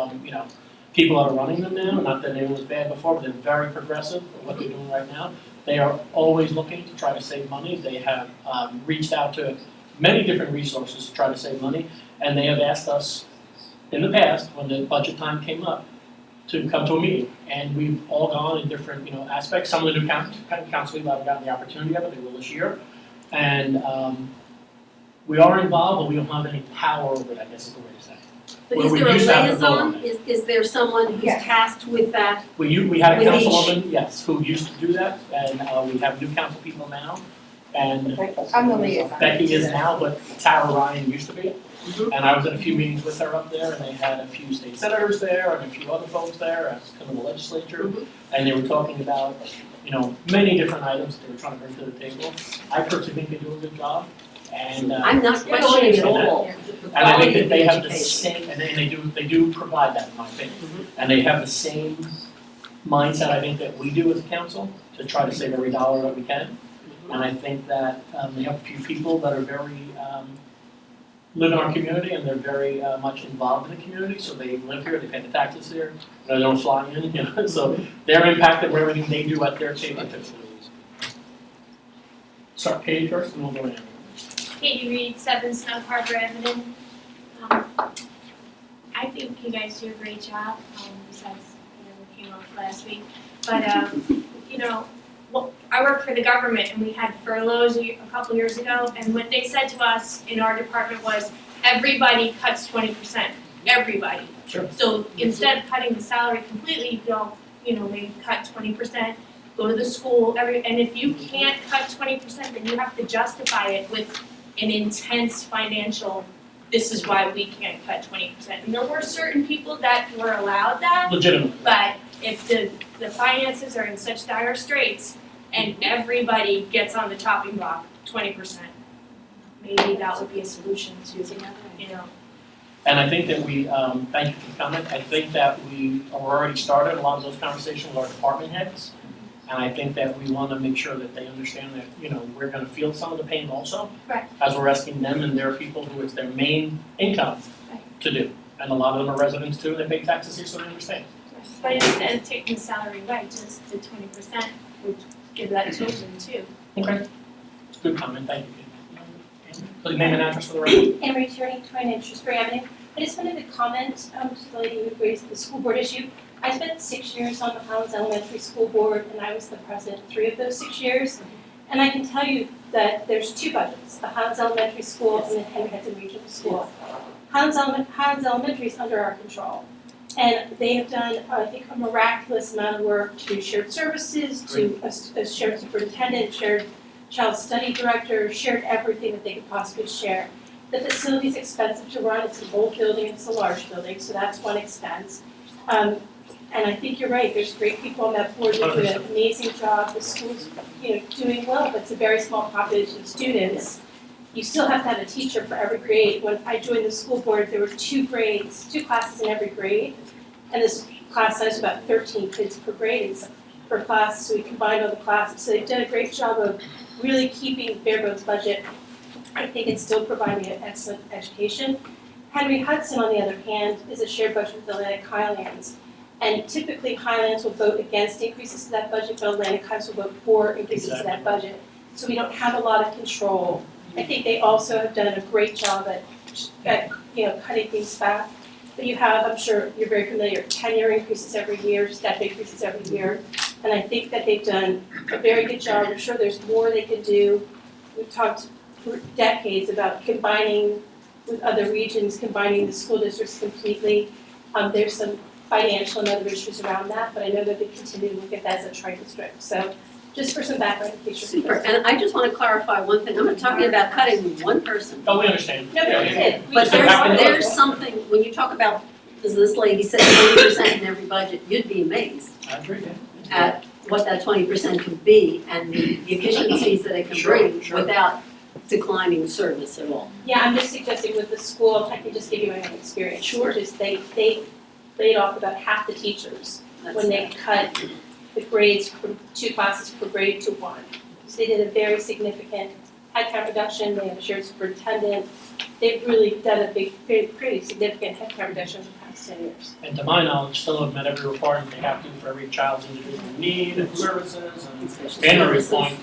people that are running them now. Not that anyone was bad before, but they're very progressive at what they're doing right now. They are always looking to try to save money. They have reached out to many different resources to try to save money. And they have asked us in the past, when the budget time came up, to come to a meeting. And we've all gone in different, aspects. Some of the new council people haven't gotten the opportunity yet, but they will this year. And we are involved, but we don't have any power over it, I guess is the way to say it. But Well, is we there a used to have the vote on liaison? Is there someone who's Yes. tasked with that? We had a With each. councilwoman, yes, who used to do that, and we have new council people now. And I'm the liaison. Becky is now, but Tara Ryan used to be. Mhm. And I was in a few meetings with her up there, and they had a few state senators there and a few other folks there, as kind of the legislature. Mhm. And they were talking about, many different items that they were trying to bring to the table. I personally think they do a good job, and I'm not Yeah, questioning no, I at understand all the and I think quality that of they the have the education. same, and they do provide that, in my opinion. And they have the same mindset, I think, that we do as a council, to try to save every dollar that we can. And I think that they have a few people that are very, live in our community, and they're very much involved in the community, so they live here, they pay the taxes here, they don't fly in, so they're impacted where everything they do at their table too. Start Katie first, and we'll go in. Katie Reed, 7 Snug Harbor Avenue. I think you guys do a great job, besides, what came up last week. But, I work for the government and we had furloughs a couple years ago, and what they said to us in our department was, everybody cuts 20%, everybody. Sure. So instead of cutting the salary completely, maybe cut 20%, go to the school, and if you can't cut 20%, then you have to justify it with an intense financial, this is why we can't cut 20%. And there were certain people that were allowed that, Legitimate. but if the finances are in such dire straits and everybody gets on the chopping block, 20%, maybe that would be a solution to, And I think that we, thank you for the comment, I think that we are already started a lot of those conversations with our department heads. And I think that we want to make sure that they understand that, we're going to feel some of the pain also. Right. As we're asking them and their people who it's their main income to do. And a lot of them are residents too, they pay taxes here, so they understand. but instead of taking the salary away, just the 20% would give that to them too. Okay. Good comment, thank you. Please name and address for the record. Anne Marie Tierney, 29 Shrewsbury Avenue. I just wanted to comment to the lady who raised the school board issue. I spent 6 years on the Highlands Elementary School Board, and I was the president 3 of those 6 years. And I can tell you that there's 2 budgets, the Highlands Elementary School and the Highlands Regional School. Highlands Elementary is under our control. And they have done, I think, a miraculous amount of work to do shared services, to a shared superintendent, shared child study director, shared everything that they could possibly share. The facility's expensive to run, it's an old building, it's a large building, so that's one expense. And I think you're right, there's great people on that board that do an amazing job, the school's, doing well, but it's a very small population of students. You still have to have a teacher for every grade. When I joined the school board, there were 2 classes in every grade, and this class size was about 13 kids per grade per class, so we combined all the classes. So they've done a great job of really keeping bare bones budget. I think it's still providing an excellent education. Henry Hudson, on the other hand, is a shared budget with Atlantic Highlands. And typically Highlands will vote against increases to that budget, but Atlantic Highlands will vote for increases to that budget. So we don't have a lot of control. I think they also have done a great job at cutting things back. But you have, I'm sure you're very familiar, tenure increases every year, step increases every year. And I think that they've done a very good job. I'm sure there's more they could do. We've talked for decades about combining with other regions, combining the school districts completely. There's some financial and other issues around that, but I know that they continue to look at that as a tri-district. So just for some background in case you're Super, and I just want to clarify one thing, I'm not talking about cutting one person. Oh, we understand. No, but we did. But there's something, when you talk about, as this lady said, 20% in every budget, you'd be amazed I agree, yeah. at what that 20% could be and the efficiencies that it can bring without declining service at all. Yeah, I'm just suggesting with the school, I can just give you my own experience. Sure. Which is they laid off about half the teachers when they cut the grades from 2 classes per grade to 1. So they did a very significant headcount reduction, they have a shared superintendent. They've really done a pretty significant headcount reduction in the past 10 years. And to my knowledge, still have met every requirement they have to for every child's individual need and services and Henry's point,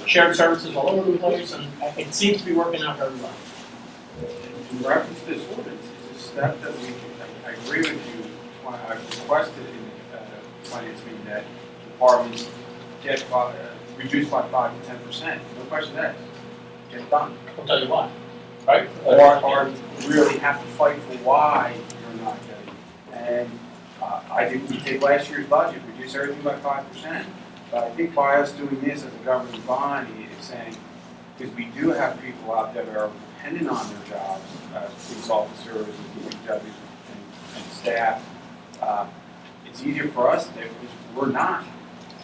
shared services all over the place, and it seems to be working out very well. In reference to this ordinance, it's a step that I agree with you, I requested in the finance meeting that departments get reduced by 5 to 10%. No question asked. Get it done. I'll tell you why, right? Or really have to fight for why you're not getting it. And I think we take last year's budget, reduce everything by 5%. But I think by us doing this as a governing body, it's saying, because we do have people out there that are dependent on their jobs, police officers and DPWs and staff. It's easier for us because we're not,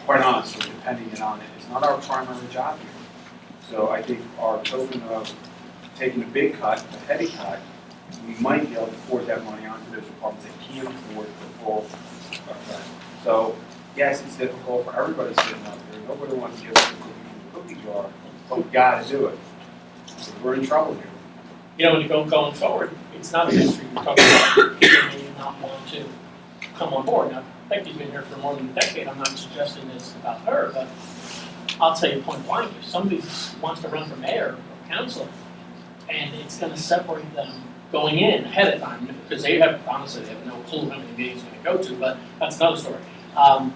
quite honestly, depending on it. It's not our primary job here. So I think our token of taking a big cut, a heavy cut, we might be able to forward that money onto those departments that can't afford the full cut. So yes, it's difficult for everybody sitting out there. Nobody wants to give us a cookie from the cookie jar, but we gotta do it. So we're in trouble here. When you go going forward, it's not a history we're talking about people may not want to come on board. Now, Becky's been here for more than a decade. I'm not suggesting this about her, but I'll tell you point blank, if somebody wants to run for mayor or council, and it's gonna separate them going in ahead of time, because honestly, they have no clue how many meetings they're gonna go to, but that's another story. And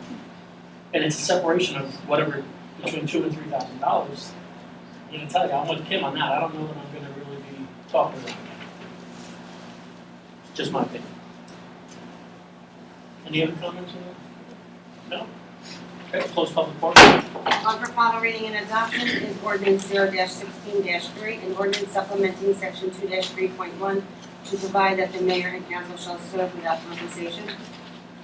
it's a separation of whatever, between $2,000 and $3,000. I'm gonna tell you, I'm with Kim on that. I don't know that I'm gonna really be talking about it. Just my opinion. Any other comments on that? No? Okay, close public portion. On for final reading and adoption is ordinance 0-16-3, an ordinance supplementing section 2-3.1 to provide that the mayor and council shall serve without compensation.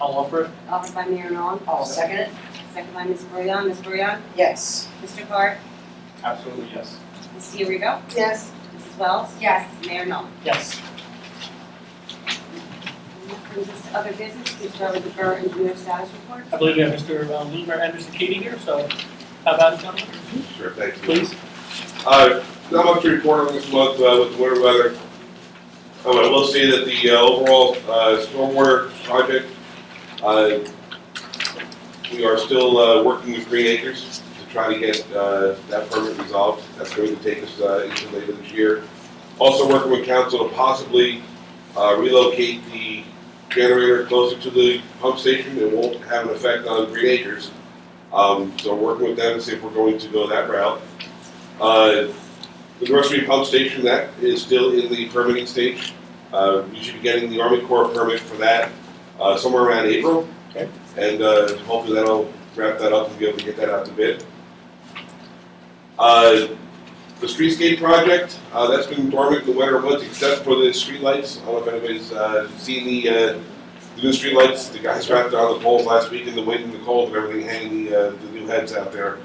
I'll offer it. Offered by Mayor Nolan. I'll second it. Second by Ms. Boyan. Ms. Boyan? Yes. Mr. Clark? Absolutely, yes. Ms. Fiorigo? Yes. Mrs. Wells? Yes. Mayor Nolan. Yes. Brings us to other business, we start with the borough engineer status report. I believe we have Mr. Leamer and Mr. Katie here, so how about it, gentlemen? Sure, thank you. Please. Not much to report on this month with the winter weather. I will say that the overall stormwater project, we are still working with Green Acres to try to get that permit resolved. That's going to take us into later this year. Also working with council to possibly relocate the generator closer to the pump station. It won't have an effect on Green Acres. So we're working with them to see if we're going to go that route. The North Street pump station, that is still in the permitting stage. We should be getting the Army Corps permit for that somewhere around April. Okay. And hopefully that'll wrap that up and be able to get that out to bid. The streetscape project, that's been dormant in the winter months except for the streetlights. I don't know if anybody's seen the new streetlights. The guys wrapped on the poles last week in the wind and the cold and everything, hanging the new heads out there.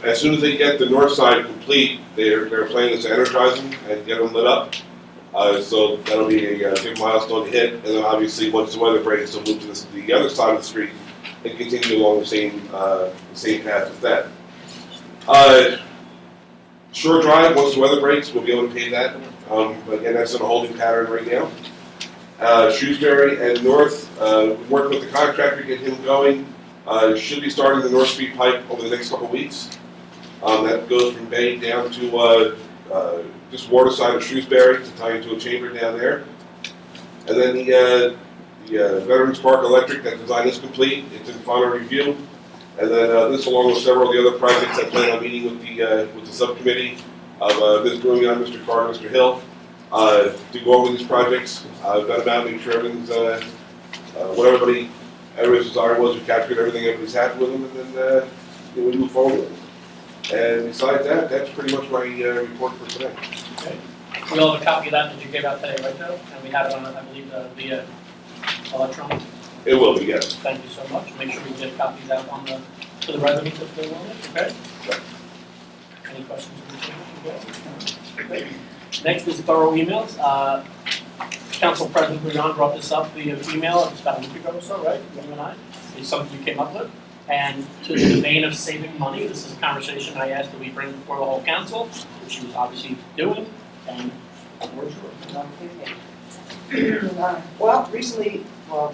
As soon as they get the north side complete, their plan is to energize them and get them lit up. So that'll be a big milestone to hit. And then obviously once the weather breaks, they'll move to the other side of the street and continue along the same path as that. Shore Drive, once the weather breaks, we'll be able to pave that. But again, that's in a holding pattern right now. Shrewsbury and North, work with the contractor, get him going. Should be starting the North Street pipe over the next couple of weeks. That goes from Bay down to just water side of Shrewsbury to tie into a chamber down there. And then the Veterans Park Electric, that design is complete. It's in final review. And then this, along with several of the other projects, I plan on meeting with the subcommittee of Ms. Brumian, Mr. Carter, Mr. Hill, to go over these projects. I've got about make sure everything's what everybody's desire was. We captured everything, everybody's happy with them, and then we move forward with them. And besides that, that's pretty much my report for today. Okay. We all have a copy of that you gave out today, right, Joe? And we have it on, I believe, via electronic. It will be, yes. Thank you so much. Make sure we get copies out on to the residents if they want it, okay? Sure. Any questions? Okay. Next is borough emails. Council President Brian brought this up via email, it's about a week ago or so, right? You and I. It's something you came up with. And to the vein of saving money, this is a conversation I asked that we bring before the whole council, which she was obviously doing, and where's yours? Well, recently,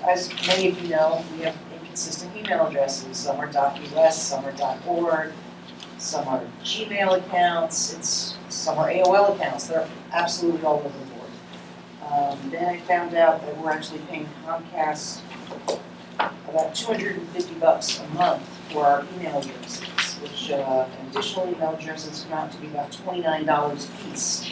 as many of you know, we have inconsistent email addresses. Some are .us, some are .org, some are Gmail accounts, some are AOL accounts. They're absolutely all over the board. Then I found out that we're actually paying Comcast about $250 a month for our email addresses, which additional email addresses come out to be about $29 a piece,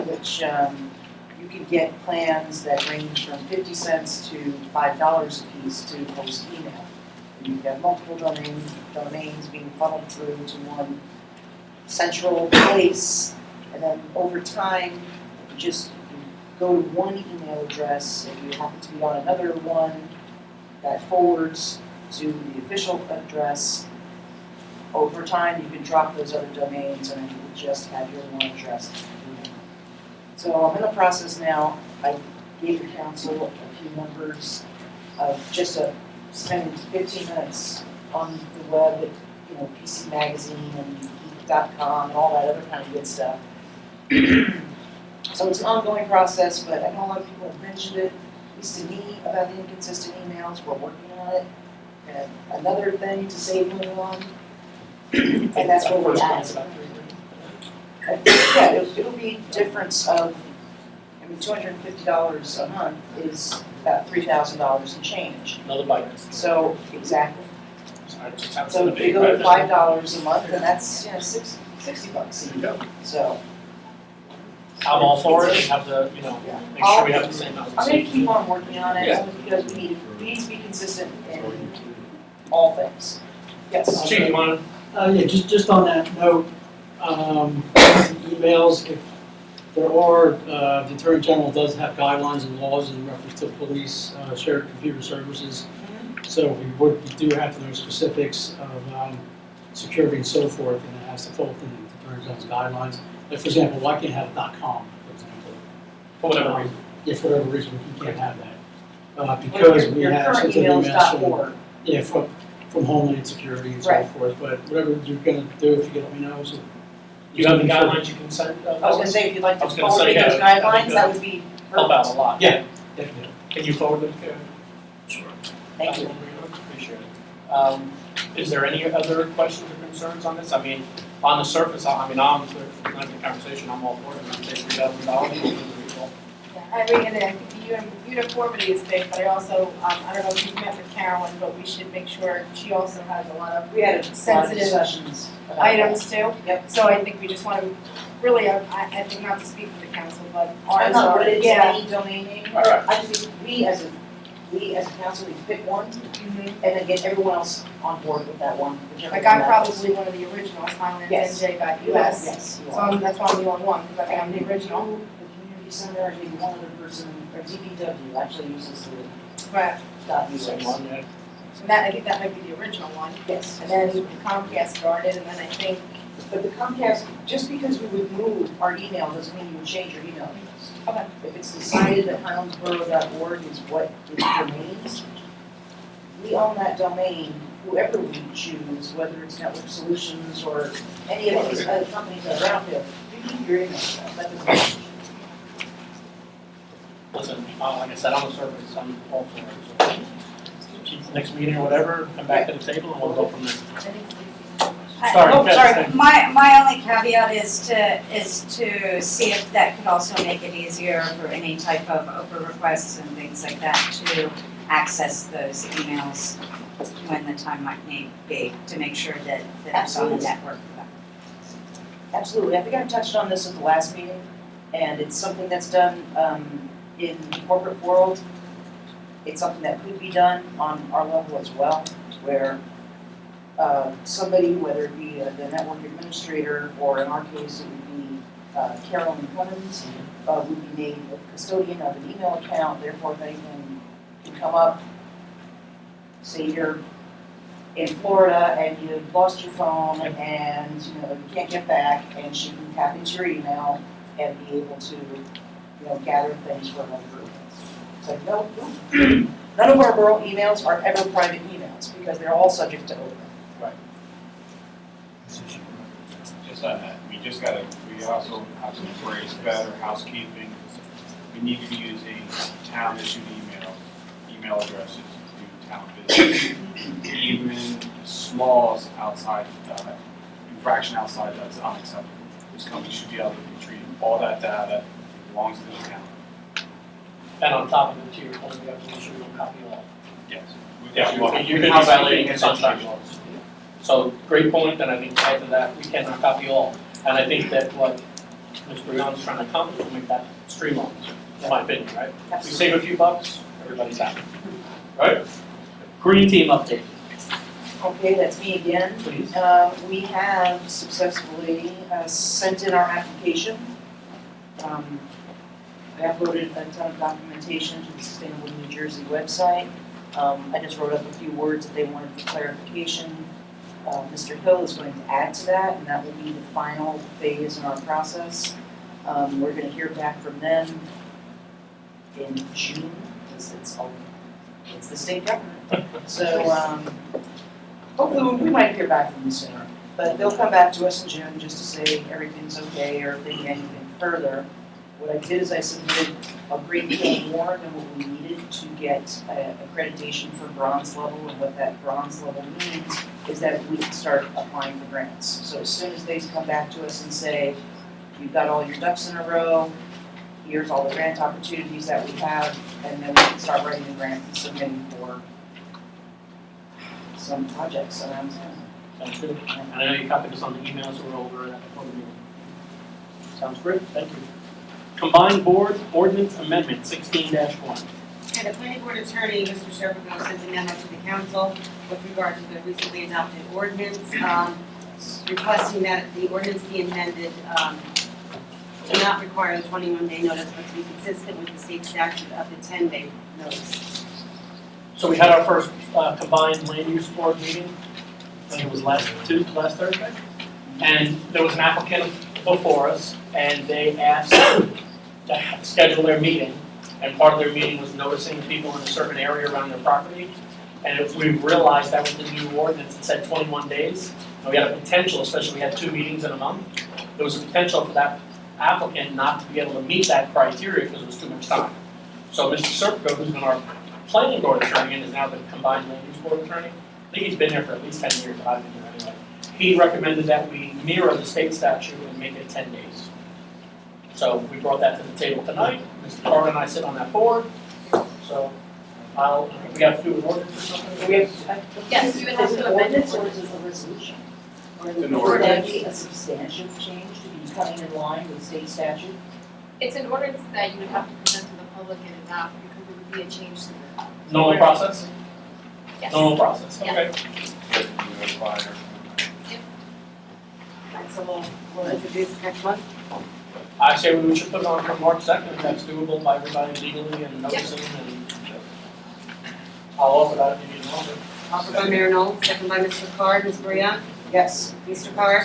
which you can get plans that range from 50 cents to $5 a piece to post email. And you've got multiple domains being funneled through to one central place, and then over time, you just go to one email address, if you happen to be on another one, that forwards to the official address. Over time, you can drop those other domains and then you can just have your one address. So I'm in the process now. I gave the council a few numbers of just spending 15 minutes on the web at PC Magazine and geek.com and all that other kind of good stuff. So it's an ongoing process, but I know a lot of people have mentioned it, at least to me, about the inconsistent emails. We're working on it. And another thing to save money on, and that's what we're at. Yeah, it'll be a difference of, $250 a month is about $3,000 and change. Another bite. So, exactly. So So if you go to $5 a month, then that's, $60 a year. So. I'm all for it, and have the, make sure we have the same amount. I'm gonna keep on working on it, Yeah. because we need to be consistent in all things. Yes. Chief, you want Yeah, just on that note, emails, if there are, the Attorney General does have guidelines and laws in reference to police, shared computer services. So we do have to know specifics of security and so forth, and it has to fall within the Attorney General's guidelines. Like, for example, why can't have .com, for example? For whatever reason. Yeah, for whatever reason, you can't have that. Because we have such an email from Homeland Security and so forth, but whatever you're gonna do, if you can let me know, so. Do you have the guidelines you can send? I was gonna say, if you'd like to I was gonna forward say, me those yeah, guidelines, that would be Help out a perfect. lot. Yeah, definitely. Can you forward them? Sure. Thank you. Appreciate it. Is there any other questions or concerns on this? I mean, on the surface, I'm the conversation, I'm all for it. I'm saying $3,000. I mean, and I think the uniformity is big, but I also, I don't know if you've met with Carolyn, but we should make sure she also has a lot of We had a lot of sensitive discussions about that. items too. Yep. So I think we just want to, really, I think not to speak for the council, but I'm ours not are, wedded to yeah. any domain name. Alright. I just think we as a council, we pick one Mhm. and then get everyone else on board with that one, whichever Like one I'm matters. probably one of the originals, Highlands, Yes. NJ.us. Yes, you So are. that's why I'm the only one, because I think I'm the original. The community center, maybe one other person, or DPW actually uses the But, .us. Same one, yeah. so that, I think that might be the original one. Yes. And then Comcast started, and then I think, But the Comcast, just because we would move our email doesn't mean you would change your email address. Okay. If it's decided that highlandsborough.org is what it remains, we own that domain, whoever we choose, whether it's Network Solutions or any of these other companies that are out there, you keep your email address, that doesn't change. Listen, like I said, I'm a service, I'm all for it. So, next meeting or whatever, come back to the table and we'll go from there. I think Stacy. Sorry, Oh, yes, sorry, thank you. my only caveat is to see if that could also make it easier for any type of Oprah requests and things like that to access those emails when the time might need be, to make sure that it's on the Absolutely. network for them. Absolutely, I think I touched on this at the last meeting, and it's something that's done in the corporate world. It's something that could be done on our level as well, where somebody, whether it be the network administrator, or in our case, it would be Carolyn Clemens, would be made a custodian of an email account, therefore if anything can come up, say you're in Florida and you've lost your phone and you can't get back, and she can tap into your email and be able to gather things for another group. It's like, no, none of our borough emails are ever private emails because they're all subject to open. Just on that, we also have to embrace better housekeeping. We need to be using town issued email addresses to town business. Even small outside, infraction outside, that's unacceptable. This company should be able to retrieve all that data, belongs to the town. And on top of it, to your point, we have to make sure we don't copy all. Yes. Yeah, well, you could be violating sunshine laws. So, great point, and I think to add to that, we cannot copy all. And I think that what Mr. Young's trying to accomplish will make that streamlined, in my opinion, right? We save a few bucks, everybody's happy. Right? Green team update, Okay, that's me again. please. We have successfully sent in our application. I uploaded a ton of documentation to the Sustainable New Jersey website. I just wrote up a few words that they wanted for clarification. Mr. Hill is going to add to that, and that will be the final phase in our process. We're gonna hear back from them in June, because it's the state government. So, hopefully we might hear back from them sooner. But they'll come back to us in June just to say everything's okay, or if they need anything further. What I did is I submitted a great deal more than what we needed to get accreditation for bronze level, and what that bronze level means is that we can start applying for grants. So as soon as they come back to us and say, you've got all your ducks in a row, here's all the grant opportunities that we have, and then we can start writing the grants and submitting for some projects around town. Sounds good. And I know you copied us on the emails, so we're over at the phone meeting. Sounds great, thank you. Combined Board Ordinance Amendment 16-1. And the planning board attorney, Mr. Serpico, sent a memo to the council with regard to the recently adopted ordinance, requesting that the ordinance be amended to not require a 21-day notice, but to be consistent with the state statute of the 10-day notice. So we had our first combined land use board meeting, I think it was last Thursday. And there was an applicant before us, and they asked to schedule their meeting. And part of their meeting was noticing people in a certain area around their property. And if we realized that with the new ordinance, it said 21 days. And we had a potential, especially we had 2 meetings in a month, there was a potential for that applicant not to be able to meet that criteria because it was too much time. So Mr. Serpico, who's been our planning board attorney and is now the combined land use board attorney, I think he's been there for at least 10 years, but I've been here anyway. He recommended that we mirror the state statute and make it 10 days. So we brought that to the table tonight, Mr. Carter and I sit on that board, so I think we have to do an ordinance or something. Yes, you would have to amend it. Or is it a resolution? Or An would that ordinance. be a substantial change to be coming in line with state statute? It's an ordinance that you would have to present to the public and adopt because it would be a change to the. Normal process? Yes. Normal process, Yeah. okay. Alright, so we'll introduce next month. I say we should put it on for March 2nd, if that's doable by everybody legally and noticing and I'll offer that if you need an offer. Offered by Mayor Noel, second by Mr. Card, Ms. Marion, Yes. Mr. Card,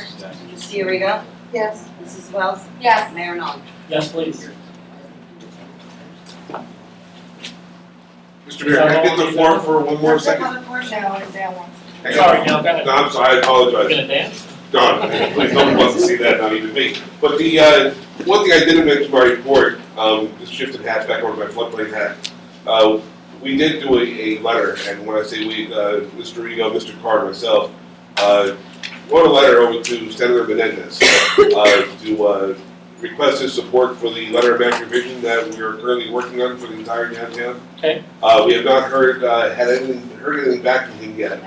Ms. Fiorito, Yes. Mrs. Wells, Yes. Mayor Noel. Yes, please. Mr. Mayor, can I get the floor for one more second? Public portion, no, it's that one. Sorry, Neil, go ahead. No, I'm sorry, I apologize. You gonna dance? No, please, no one wants to see that, not even me. But the, one thing I didn't mention in my report, just shifting hats back over my floodplain hat. We did do a letter, and when I say we, Mr. Rigo, Mr. Carter, myself, wrote a letter over to Senator Menendez, to request his support for the letter of act revision that we are currently working on for the entire downtown. Okay. We have not heard anything back from him yet.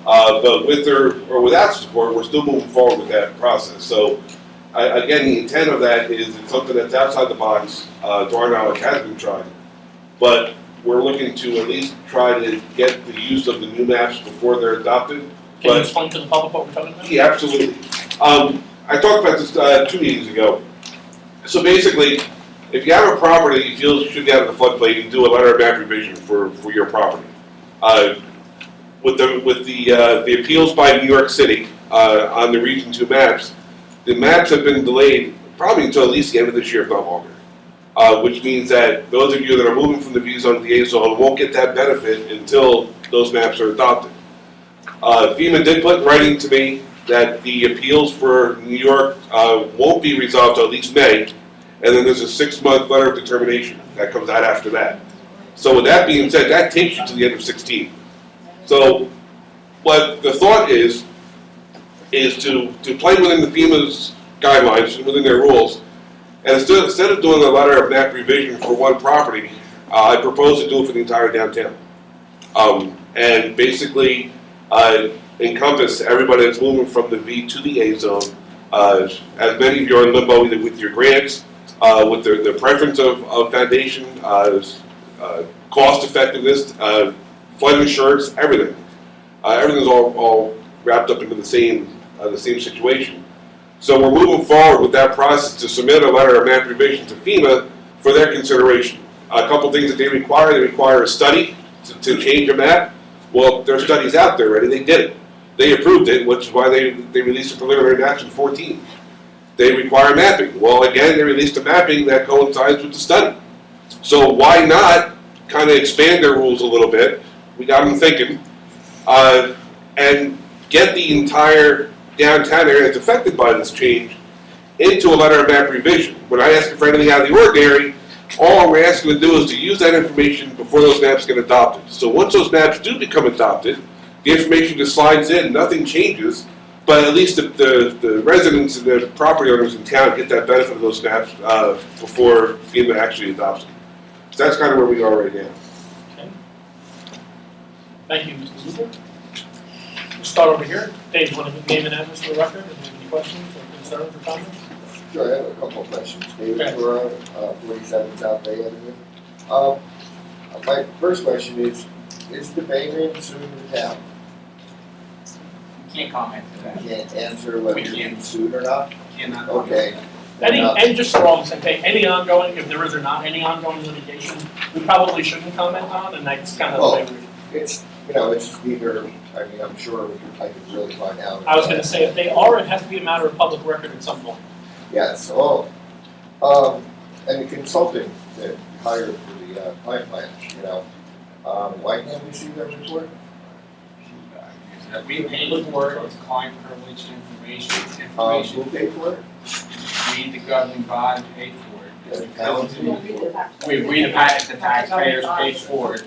But with or without support, we're still moving forward with that process. So, again, the intent of that is it's something that's outside the box, to our knowledge has been tried. But we're looking to at least try to get the use of the new maps before they're adopted. Can you But, explain to the public what we're talking about? yeah, absolutely. I talked about this 2 meetings ago. So basically, if you have a property that you feel should get out of the floodplain, you do a letter of map revision for your property. With the appeals by New York City on the Region 2 maps, the maps have been delayed probably until at least the end of this year, if not longer. Which means that those of you that are moving from the V zone to the A zone won't get that benefit until those maps are adopted. FEMA did put in writing to me that the appeals for New York won't be resolved till at least May, and then there's a 6-month letter of determination that comes out after that. So with that being said, that takes you to the end of 16. So what the thought is to play within the FEMA's guidelines and within their rules, and instead of doing a letter of map revision for one property, I propose to do it for the entire downtown. And basically encompass everybody that's moving from the V to the A zone. As many of you are in limbo either with your grants, with the preference of foundation, cost effectiveness, flood insurance, everything. Everything's all wrapped up into the same situation. So we're moving forward with that process to submit a letter of map revision to FEMA for their consideration. A couple things that they require a study to change a map. Well, their study's out there already, they did it. They approved it, which is why they released a preliminary maps in 14. They require mapping. Well, again, they released a mapping that coincides with the study. So why not kind of expand their rules a little bit? We got them thinking, and get the entire downtown area that's affected by this change into a letter of map revision. When I ask for anything out of the ordinary, all we're asking to do is to use that information before those maps get adopted. So once those maps do become adopted, the information just slides in, nothing changes, but at least the residents and the property owners in town get that benefit of those maps before FEMA actually adopts them. So that's kind of where we are right now. Okay. Thank you, Mr. Luber. We'll start over here. Dave, you want to name and address for the record? If you have any questions or concerns or comments? Sure, I have a couple of questions. David Okay. Borough, 47 South Bay Avenue. My first question is the Bayman suing the town? Can't comment to that. You can't answer whether We you're can't. being sued or not? Cannot. Okay. And just so we're all on the same page, any ongoing, if there is or not any ongoing litigation, we probably shouldn't comment on, and that's kind of the way we. It's, it's either, I mean, I'm sure I could really find out. I was gonna say, if they are, it has to be a matter of public record at some point. Yes, and the consulting that you hired for the plant why can't we see that report? We paid for it, it's client privileged information, Who paid for it? we, the governing body, paid for it. The town? The taxpayers paid for it.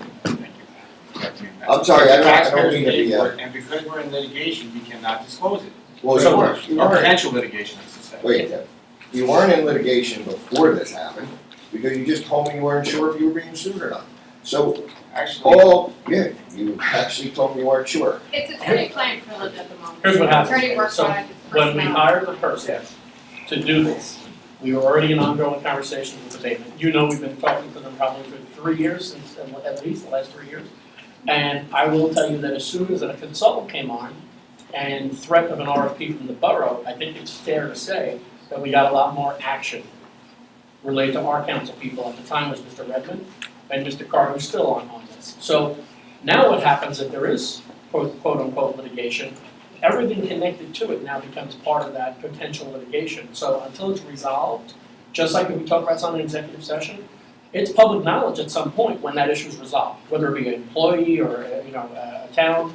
I'm sorry, I The don't taxpayers mean to paid be, for it, and because we're in litigation, we cannot disclose it. well, So, you or are. potential litigation, I should say. Wait, You weren't in litigation before this happened, because you just told me you weren't sure if you were being sued or not. So, Actually, you actually told me you weren't sure. It's attorney-client privilege at the moment. Here's what happens. Attorney works So on it, when we personnel. hired the person to do this, we were already in ongoing conversations with abatement. You know, we've been talking to them probably for 3 years, since at least the last 3 years. And I will tell you that as soon as a consultant came on and threat of an RFP from the borough, I think it's fair to say that we got a lot more action related to our council people. At the time was Mr. Redmond and Mr. Carr, who's still on this. So now what happens if there is quote unquote litigation, everything connected to it now becomes part of that potential litigation. So until it's resolved, just like when we talk about something in executive session, it's public knowledge at some point when that issue is resolved, whether it be an employee or a town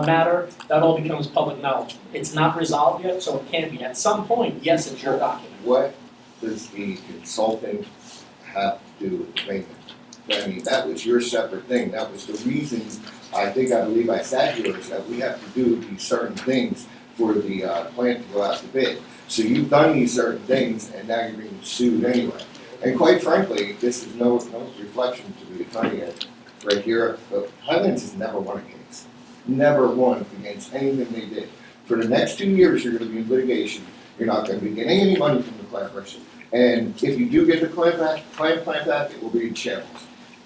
matter, that all becomes public knowledge. It's not resolved yet, so it can't be. At some point, yes, it's your document. What does the consultant have to do with the payment? I mean, that was your separate thing. That was the reason, I believe I sat here, is that we have to do these certain things for the plant to go out to bid. So you've done these certain things, and now you're being sued anyway. And quite frankly, this is no reflection to the attorney right here, but Highlands has never won a case. Never won against anything they did. For the next 2 years, you're gonna be in litigation. You're not gonna be getting any money from the plant person. And if you do get the plant back, it will be in shambles.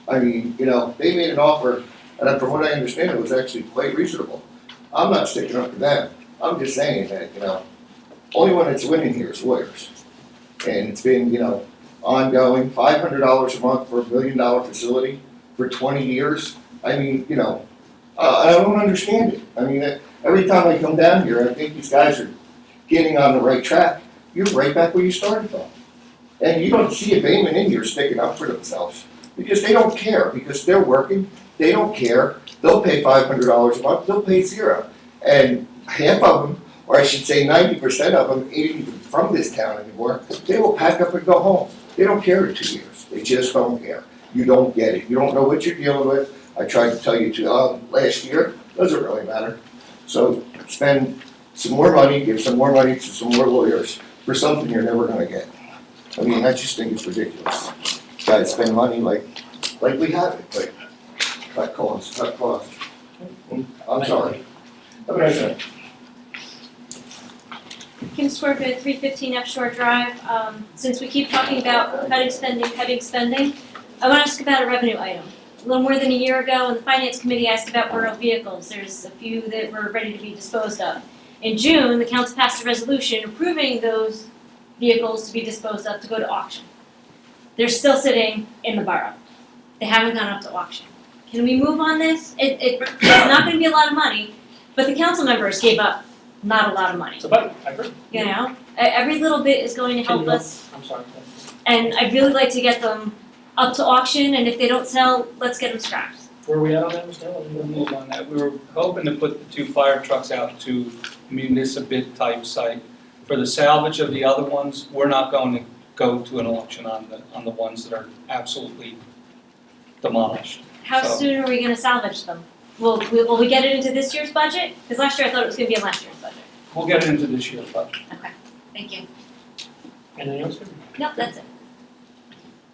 I mean, they made an offer, and from what I understand, it was actually quite reasonable. I'm not sticking up for them. I'm just saying that, only one that's winning here is lawyers. And it's been, ongoing, $500 a month for $1 billion facility for 20 years. I mean, I don't understand it. I mean, every time I come down here, I think these guys are getting on the right track. You're right back where you started from. And you don't see abatement in here sticking up for themselves. Because they don't care, because they're working, they don't care. They'll pay $500 a month, they'll pay $0. And half of them, or I should say 90% of them, ain't even from this town anymore, they will pack up and go home. They don't care in 2 years, they just don't care. You don't get it, you don't know what you're dealing with. I tried to tell you last year, doesn't really matter. So spend some more money, give some more money to some more lawyers for something you're never gonna get. I mean, I just think it's ridiculous. Guys spend money like we have it, but cut costs. I'm sorry. Have a nice night. Kim Swerve, 315 F Shore Drive. Since we keep talking about cutting spending, I want to ask about a revenue item. A little more than a year ago, when the Finance Committee asked about borough vehicles, there's a few that were ready to be disposed of. In June, the council passed a resolution approving those vehicles to be disposed of to go to auction. They're still sitting in the borough. They haven't gone up to auction. Can we move on this? It's not going to be a lot of money, but the council members gave up not a lot of money. It's a budget, I agree. Every little bit is going to help us. I'm sorry. And I'd really like to get them up to auction, and if they don't sell, let's get them scrapped. Where are we at on that, Mr. Hill? We'll move on that. We were hoping to put the 2 fire trucks out to municipal type site. For the salvage of the other ones, we're not going to go to an auction on the ones that are absolutely demolished. How So- soon are we gonna salvage them? Will we get it into this year's budget? Because last year I thought it was gonna be in last year's budget. We'll get it into this year's budget. Thank you. Anything else? No, that's it.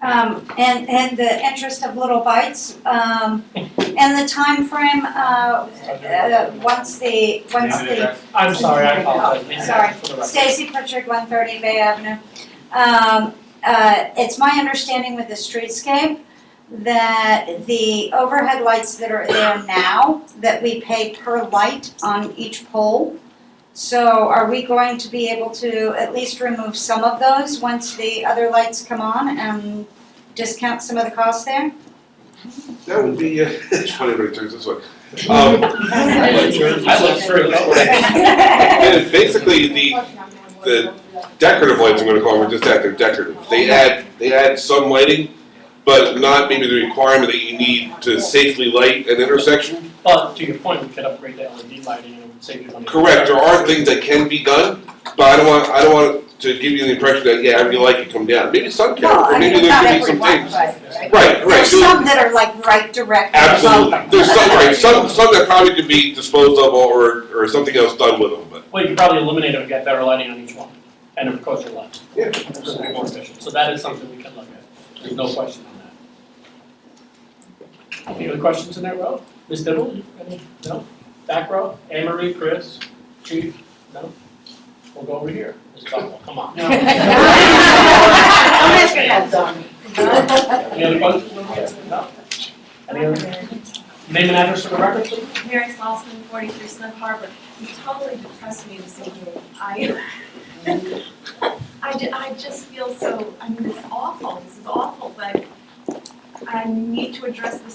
And in the interest of little bites, and the timeframe, once the. I'm sorry, I apologize. Sorry, For the record. Stacy Pritchard, 130 Bay Avenue. It's my understanding with the streetscape that the overhead lights that are there now, that we pay per light on each pole. So are we going to be able to at least remove some of those once the other lights come on and discount some of the costs there? That would be, it's funny when it turns this way. And basically, the decorative lights, I'm gonna call them, are just that, they're decorative. They add some lighting, but not maybe the requirement that you need to safely light an intersection. But to your point, we could upgrade the LED lighting and it would save you money. Correct, there are things that can be done, but I don't want to give you the impression that, yeah, every light can come down. Maybe some can, or maybe there could be some things. Right. There's some that are like right directly above Absolutely, them. there's some, right, some that probably could be disposed of or something else done with them, but. Well, you could probably eliminate them and get better lighting on each one. And of course, you're less. Yeah. It's gonna be more efficient, so that is something we can look at, there's no question on that. Any other questions in that row? Ms. Dibble, you- any, no? Back row, Anne Marie, Chris, Chief, no? We'll go over here, Ms. Buckle, come on. No. I'm asking that done. Any other questions? No? Any other? Name and address for the record, please? Mary Slossman, 43 Snug Harbor. You totally depressed me this evening. I just feel so, I mean, it's awful, this is awful, but I need to address this